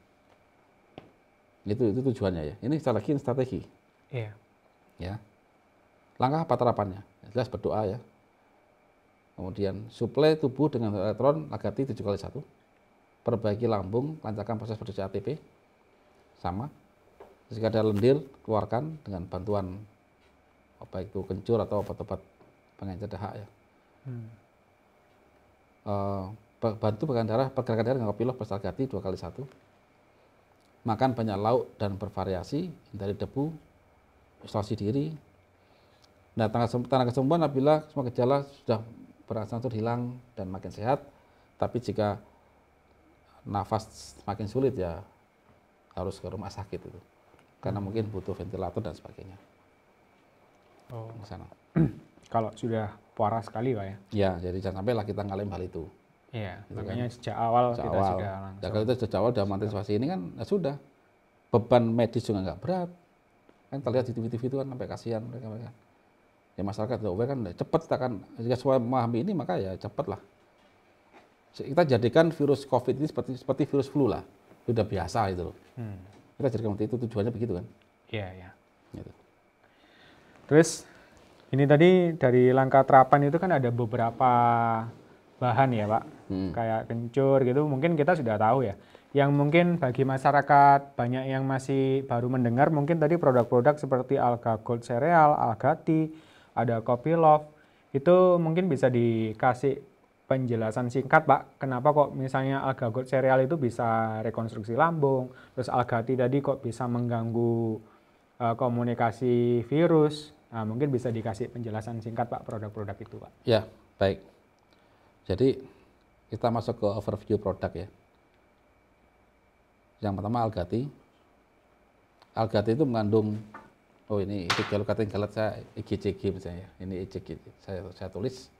Itu tujuannya ya. Ini sekali lagi strategi.
Iya.
Ya. Langkah apa terapannya? Jelas berdoa ya. Kemudian suplai tubuh dengan elektron agati 7x1. Perbaiki lambung, lancarkan proses produksi ATP. Sama. Jika ada lendir, keluarkan dengan bantuan baik itu kencur atau obat-obat pengencer dahak ya. Bantu pergerakan darah dengan kopi love plus algati 2x1. Makan banyak lauk dan bervariasi, hindari debu, isolasi diri. Nah, tanda kesembuhan apabila semua gejala sudah berangsur hilang dan makin sehat. Tapi jika nafas makin sulit ya harus ke rumah sakit itu. Karena mungkin butuh ventilator dan sebagainya. Sana.
Kalau sudah parah sekali, Pak ya?
Ya, jadi jangan sampai lah kita ngalamin hal itu.
Iya, gitu makanya kan? Sejak awal kita sudah langsung.
Ya, kalau itu sejak awal sudah mengantisipasi ini kan ya sudah. Beban medis juga nggak berat. Kan kita lihat di TV-TV itu kan sampai kasihan mereka. Ya masyarakat aware kan cepat kita kan jika semua memahami ini maka ya cepat lah. Kita jadikan virus COVID ini seperti virus flu lah. Sudah biasa itu loh. Kita jadikan seperti itu, tujuannya begitu kan.
Iya, iya.
Gitu.
Terus ini tadi dari langkah terapan itu kan ada beberapa bahan ya Pak, kayak kencur gitu, mungkin kita sudah tahu ya. Yang mungkin bagi masyarakat banyak yang masih baru mendengar, mungkin tadi produk-produk seperti Alga Gold Cereal, Algati, ada Kopi Love, itu mungkin bisa dikasih penjelasan singkat Pak, kenapa kok misalnya Alga Gold Cereal itu bisa rekonstruksi lambung, terus Algati tadi kok bisa mengganggu komunikasi virus. Nah, mungkin bisa dikasih penjelasan singkat Pak produk-produk itu Pak.
Ya, baik. Jadi kita masuk ke overview produk ya. Yang pertama Algati. Algati itu mengandung, ini kalau kata galat saya IgCG misalnya. Ini IgCG saya tulis.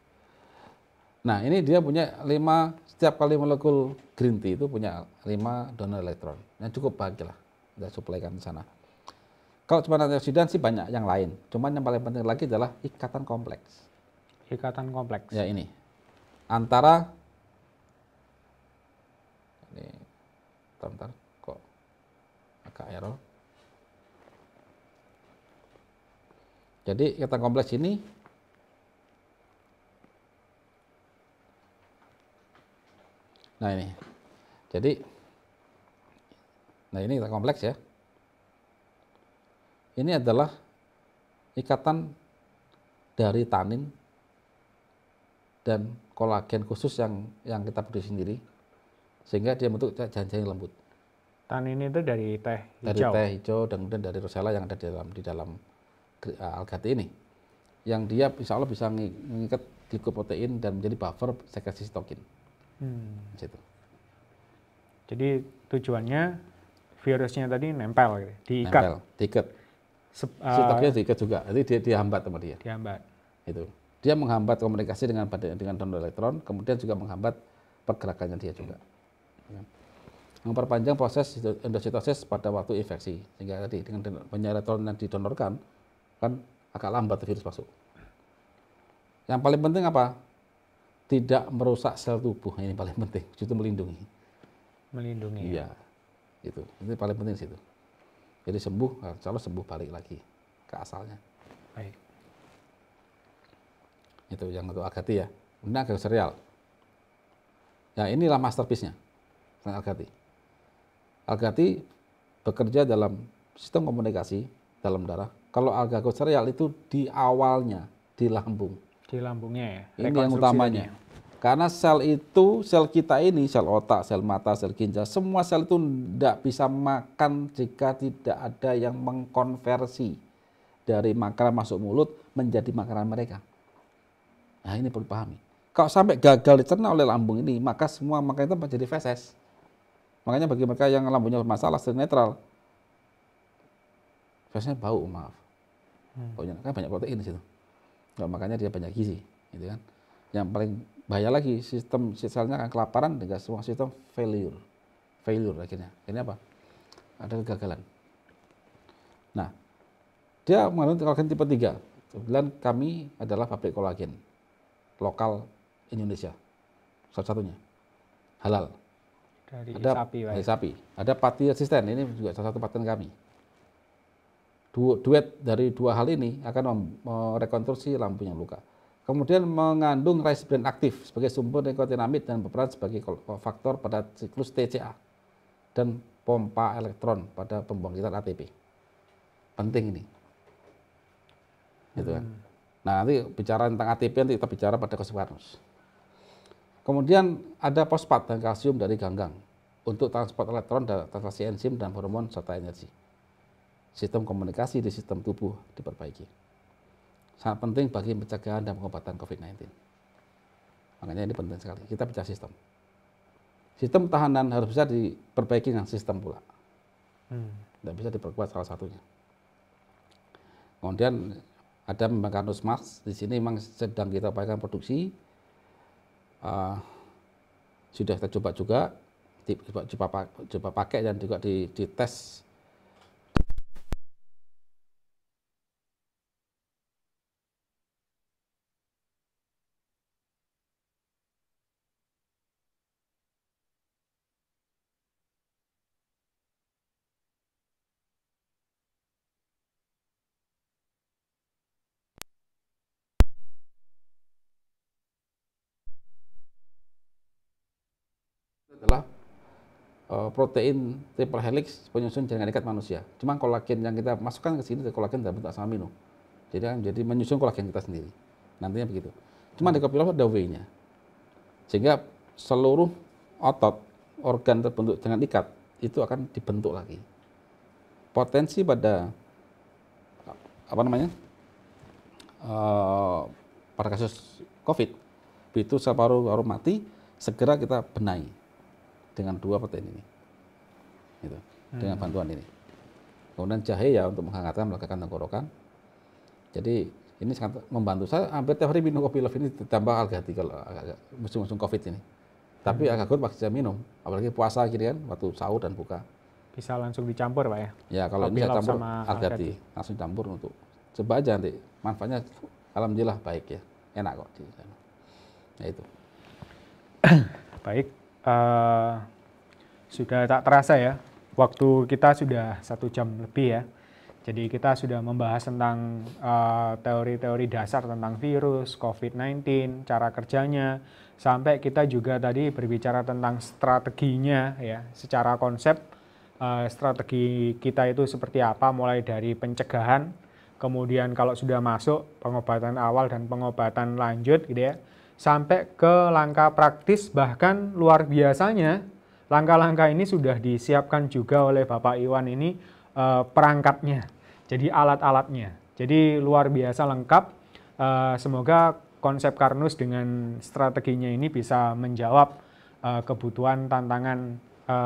Nah ini dia punya 5, setiap kali molekul green tea itu punya 5 donor elektron. Yang cukup bahagia lah, kita suplaikan di sana. Kalau cuma antioksidan sih banyak yang lain. Cuman yang paling penting lagi adalah ikatan kompleks.
Ikatan kompleks.
Ya ini. Antara ini bentar kok agak error. Jadi ikatan kompleks ini nah ini. Jadi nah ini ikatan kompleks ya. Ini adalah ikatan dari tanin dan kolagen khusus yang kita produksi sendiri, sehingga dia bentuk janji lembut.
Tanin itu dari teh hijau.
Dari teh hijau dan kemudian dari rosella yang ada di dalam Algati ini. yang dia insya Allah bisa mengikat glikoprotein dan menjadi buffer sekresi sitokin. Situ.
Jadi tujuannya virusnya tadi nempel, gitu, diikat.
Diikat. Sitoknya diikat juga, jadi dia dihambat sama dia.
Dihambat.
Itu. Dia menghambat komunikasi dengan donor elektron, kemudian juga menghambat pergerakannya dia juga. Memperpanjang proses endositosis pada waktu infeksi, sehingga tadi dengan banyak elektron yang didonorkan kan agak lambat virus masuk. Yang paling penting apa? Tidak merusak sel tubuh, ini paling penting, justru melindungi.
Melindungi.
Iya, itu paling penting situ. Jadi sembuh, kalau sembuh balik lagi ke asalnya.
Baik.
Itu yang untuk Agati ya. Ini agak serial. Ya inilah masterpiece-nya, Agati. Agati bekerja dalam sistem komunikasi dalam darah. Kalau Algagot serial itu di awalnya di lambung.
Di lambungnya
ya. Ini yang utamanya. Karena sel itu, sel kita ini, sel otak, sel mata, sel ginjal, semua sel itu tidak bisa makan jika tidak ada yang mengkonversi dari makanan masuk mulut menjadi makanan mereka. Nah ini perlu pahami. Kalau sampai gagal dicerna oleh lambung ini, maka semua makanan itu menjadi feses. Makanya bagi mereka yang lambungnya bermasalah, sel netral, fesesnya bau, maaf. Baunya kan banyak protein di situ. Kalau makanya dia banyak gizi, gitu kan. Yang paling bahaya lagi, sistem selnya akan kelaparan dengan semua sistem failure akhirnya. Ini apa? Ada kegagalan. Nah, dia mengandung kolagen tipe 3. Kebetulan kami adalah pabrik kolagen lokal Indonesia, salah satunya halal. Dari sapi. Ada pati resisten, ini juga salah satu paten kami. Duet dari dua hal ini akan merekonstruksi lambung yang luka. Kemudian mengandung risperidone aktif sebagai sumber nikotinamid dan berperan sebagai faktor pada siklus TCA dan pompa elektron pada pembangkitan ATP. Penting ini. Gitu kan. Nah, nanti bicara tentang ATP nanti kita bicara pada Koseparnus. Kemudian ada fosfat dan kalsium dari ganggang untuk transport elektron dan translasi enzim dan hormon serta energi. Sistem komunikasi di sistem tubuh diperbaiki. Sangat penting bagi pencegahan dan pengobatan COVID-19. Makanya ini penting sekali. Kita bicara sistem. Sistem tahanan harus bisa diperbaiki dengan sistem pula. Tidak bisa diperkuat salah satunya. Kemudian ada Karnus Max. Di sini memang sedang kita upayakan produksi. Sudah kita coba juga, coba pakai dan juga dites. Adalah protein triple helix penyusun jaringan ikat manusia. Cuma kolagen yang kita masukkan ke sini kolagen dalam bentuk asam amino. Jadi menyusun kolagen kita sendiri. Nantinya begitu. Cuma di Kopilov ada W-nya. Sehingga seluruh otot, organ terbentuk dengan ikat itu akan dibentuk lagi. Potensi pada pada kasus COVID itu sel paru-paru mati segera kita benahi dengan dua protein ini, gitu. Dengan bantuan ini. Kemudian jahe ya untuk menghangatkan, melegakan tenggorokan. Jadi ini sangat membantu saya. Hampir tiap hari minum kopi love ini ditambah Algati kalau agak musim-musim COVID ini. Tapi agak pasti saya minum, apalagi puasa gitu kan, waktu sahur dan buka.
Bisa langsung dicampur Pak ya?
Ya kalau ini saya campur Algati, langsung campur untuk coba aja nanti. Manfaatnya alhamdulillah baik ya, enak kok. Ya itu.
Baik. Sudah tak terasa ya, waktu kita sudah 1 jam lebih ya. Jadi kita sudah membahas tentang teori-teori dasar tentang virus, COVID-19, cara kerjanya, sampai kita juga tadi berbicara tentang strateginya ya, secara konsep strategi kita itu seperti apa, mulai dari pencegahan, kemudian kalau sudah masuk pengobatan awal dan pengobatan lanjut gitu ya, sampai ke langkah praktis, bahkan luar biasanya langkah-langkah ini sudah disiapkan juga oleh Bapak Iwan ini perangkatnya, jadi alat-alatnya. Jadi luar biasa lengkap. Semoga konsep Karnus dengan strateginya ini bisa menjawab kebutuhan tantangan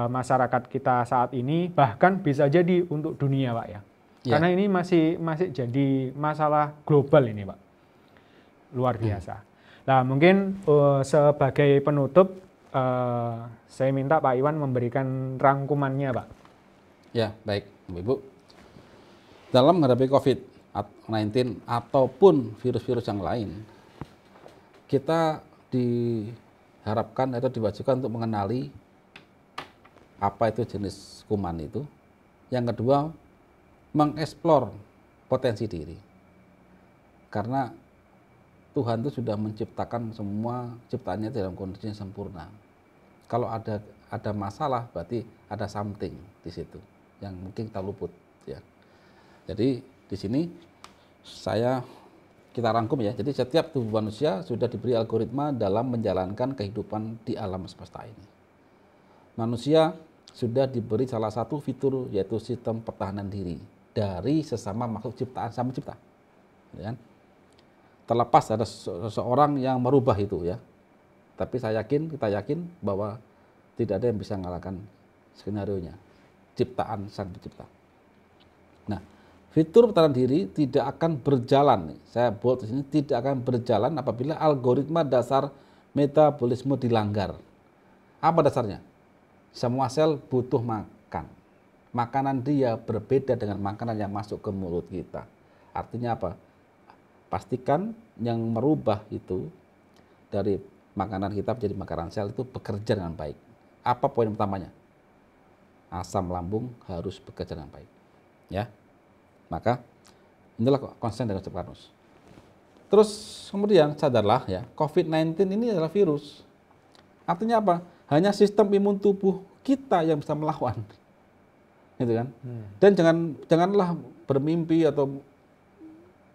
masyarakat kita saat ini, bahkan bisa jadi untuk dunia, Pak ya. Karena ini masih jadi masalah global ini, Pak. Luar biasa. Nah, mungkin sebagai penutup, saya minta Pak Iwan memberikan rangkumannya, Pak.
Ya, baik, Ibu. Dalam menghadapi COVID-19 ataupun virus-virus yang lain, kita diharapkan atau diwajibkan untuk mengenali apa itu jenis kuman itu. Yang kedua, mengeksplor potensi diri. Karena Tuhan itu sudah menciptakan semua ciptaannya dalam kondisi yang sempurna. Kalau ada masalah, berarti ada something di situ yang mungkin kita luput, ya. Jadi di sini kita rangkum ya. Jadi setiap tubuh manusia sudah diberi algoritma dalam menjalankan kehidupan di alam semesta ini. Manusia sudah diberi salah satu fitur, yaitu sistem pertahanan diri dari sesama makhluk ciptaan Sang Pencipta. Ya. Terlepas ada seseorang yang merubah itu ya. Tapi kita yakin bahwa tidak ada yang bisa mengalahkan skenarionya, ciptaan Sang Pencipta. Nah, fitur pertahanan diri tidak akan berjalan, saya bold di sini, tidak akan berjalan apabila algoritma dasar metabolisme dilanggar. Apa dasarnya? Semua sel butuh makan. Makanan dia berbeda dengan makanan yang masuk ke mulut kita. Artinya apa? Pastikan yang merubah itu dari makanan kita menjadi makanan sel itu bekerja dengan baik. Apa poin utamanya? Asam lambung harus bekerja dengan baik. Ya. Maka inilah konsen dari konsep Karnus. Terus kemudian sadarlah ya, COVID-19 ini adalah virus. Artinya apa? Hanya sistem imun tubuh kita yang bisa melawan. Gitu kan? Dan janganlah bermimpi atau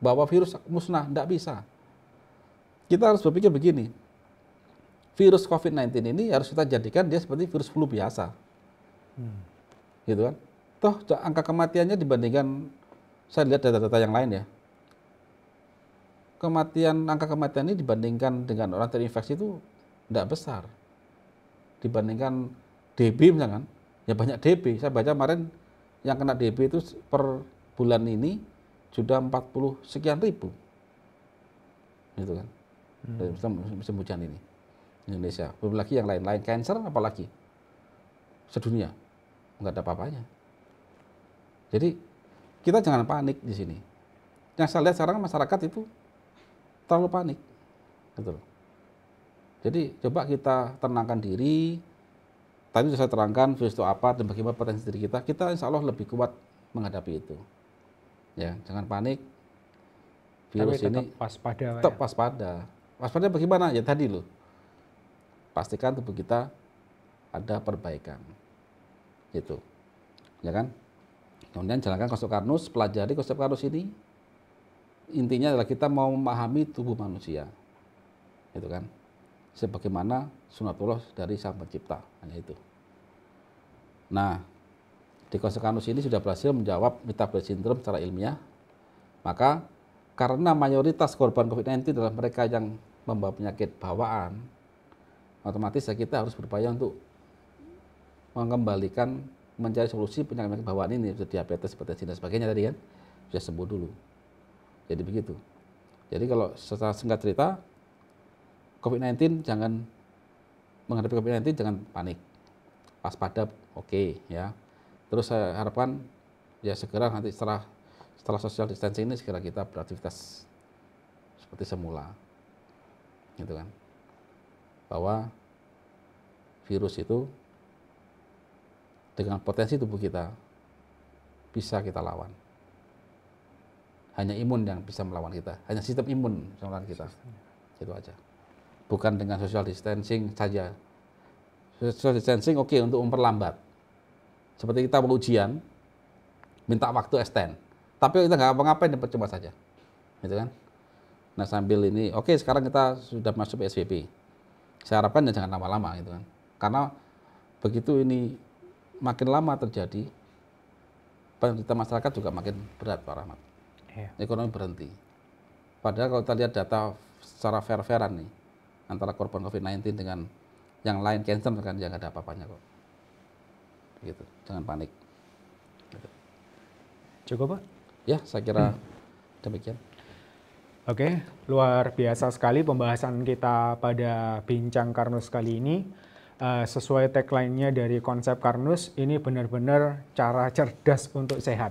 bahwa virus musnah, tidak bisa. Kita harus berpikir begini. Virus COVID-19 ini harus kita jadikan dia seperti virus flu biasa. Gitu kan? Toh angka kematiannya dibandingkan, saya lihat data-data yang lain ya, angka kematian ini dibandingkan dengan orang terinfeksi itu tidak besar. Dibandingkan DB misalkan, ya banyak DB. Saya baca kemarin yang kena DB itu per bulan ini sudah 40 sekian ribu. Gitu kan. Dari musim hujan ini. Indonesia. Belum lagi yang lain-lain, cancer apalagi. Sedunia. Enggak ada apa-apanya. Jadi kita jangan panik di sini. Yang saya lihat sekarang masyarakat itu terlalu panik. Gitu loh. Jadi coba kita tenangkan diri. Tadi sudah saya terangkan virus itu apa dan bagaimana potensi diri kita. Kita insya Allah lebih kuat menghadapi itu. Ya, jangan panik. Virus ini tetap waspada. Waspada bagaimana? Ya tadi loh. Pastikan tubuh kita ada perbaikan. Gitu. Ya kan? Kemudian jalankan konsep Karnus, pelajari konsep Karnus ini. Intinya adalah kita mau memahami tubuh manusia. Gitu kan? Sebagaimana sunatullah dari Sang Pencipta, hanya itu. Nah, di konsep Karnus ini sudah berhasil menjawab metabolisme sindrom secara ilmiah. Maka karena mayoritas korban COVID-19 adalah mereka yang membawa penyakit bawaan, otomatis kita harus berupaya untuk mengembalikan, mencari solusi penyakit bawaan ini, seperti diabetes, hipertensi dan sebagainya tadi kan, sudah sembuh dulu. Jadi begitu. Jadi kalau secara singkat cerita, COVID-19 menghadapi COVID-19 jangan panik, waspada, oke, ya. Terus saya harapkan ya segera nanti setelah social distancing ini segera kita beraktivitas seperti semula, gitu kan. Bahwa virus itu dengan potensi tubuh kita bisa kita lawan. Hanya imun yang bisa melawan kita, hanya sistem imun yang melawan kita, itu aja. Bukan dengan social distancing saja. Social distancing oke, untuk memperlambat. Seperti kita mau ujian, minta waktu extend. Tapi kita nggak apa-ngapain, percuma saja. Gitu kan? Nah sambil ini, oke sekarang kita sudah masuk PSBB. Saya harapkan jangan lama-lama gitu kan. Karena begitu ini makin lama terjadi, penderitaan masyarakat juga makin berat Pak Rahmat. Ekonomi berhenti. Padahal kalau kita lihat data secara fair-fairan nih, antara korban COVID-19 dengan yang lain cancer kan ya nggak ada apa-apanya kok. Gitu, jangan panik. Gitu.
Cukup, Pak?
Ya, saya kira demikian.
Oke, luar biasa sekali pembahasan kita pada Bincang Karnus kali ini. Sesuai tagline-nya dari konsep Karnus, ini benar-benar cara cerdas untuk sehat.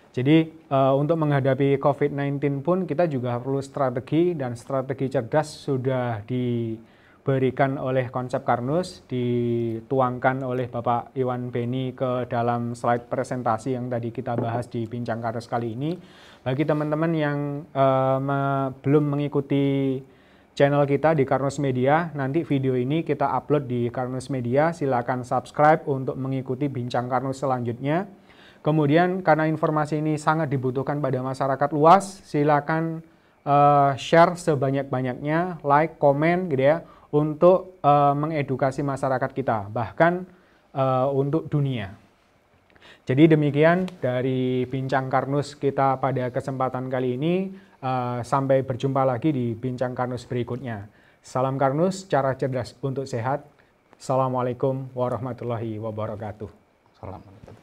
Jadi untuk menghadapi COVID-19 pun kita juga perlu strategi, dan strategi cerdas sudah diberikan oleh konsep Karnus, dituangkan oleh Bapak Iwan Beni ke dalam slide presentasi yang tadi kita bahas di Bincang Karnus kali ini. Bagi teman-teman yang belum mengikuti channel kita di Karnus Media, nanti video ini kita upload di Karnus Media, silakan subscribe untuk mengikuti Bincang Karnus selanjutnya. Kemudian karena informasi ini sangat dibutuhkan pada masyarakat luas, silakan share sebanyak-banyaknya, like, komen gitu ya, untuk mengedukasi masyarakat kita, bahkan untuk dunia. Jadi demikian dari Bincang Karnus kita pada kesempatan kali ini. Sampai berjumpa lagi di Bincang Karnus berikutnya. Salam Karnus, cara cerdas untuk sehat. Assalamualaikum warahmatullahi wabarakatuh.
Assalamualaikum.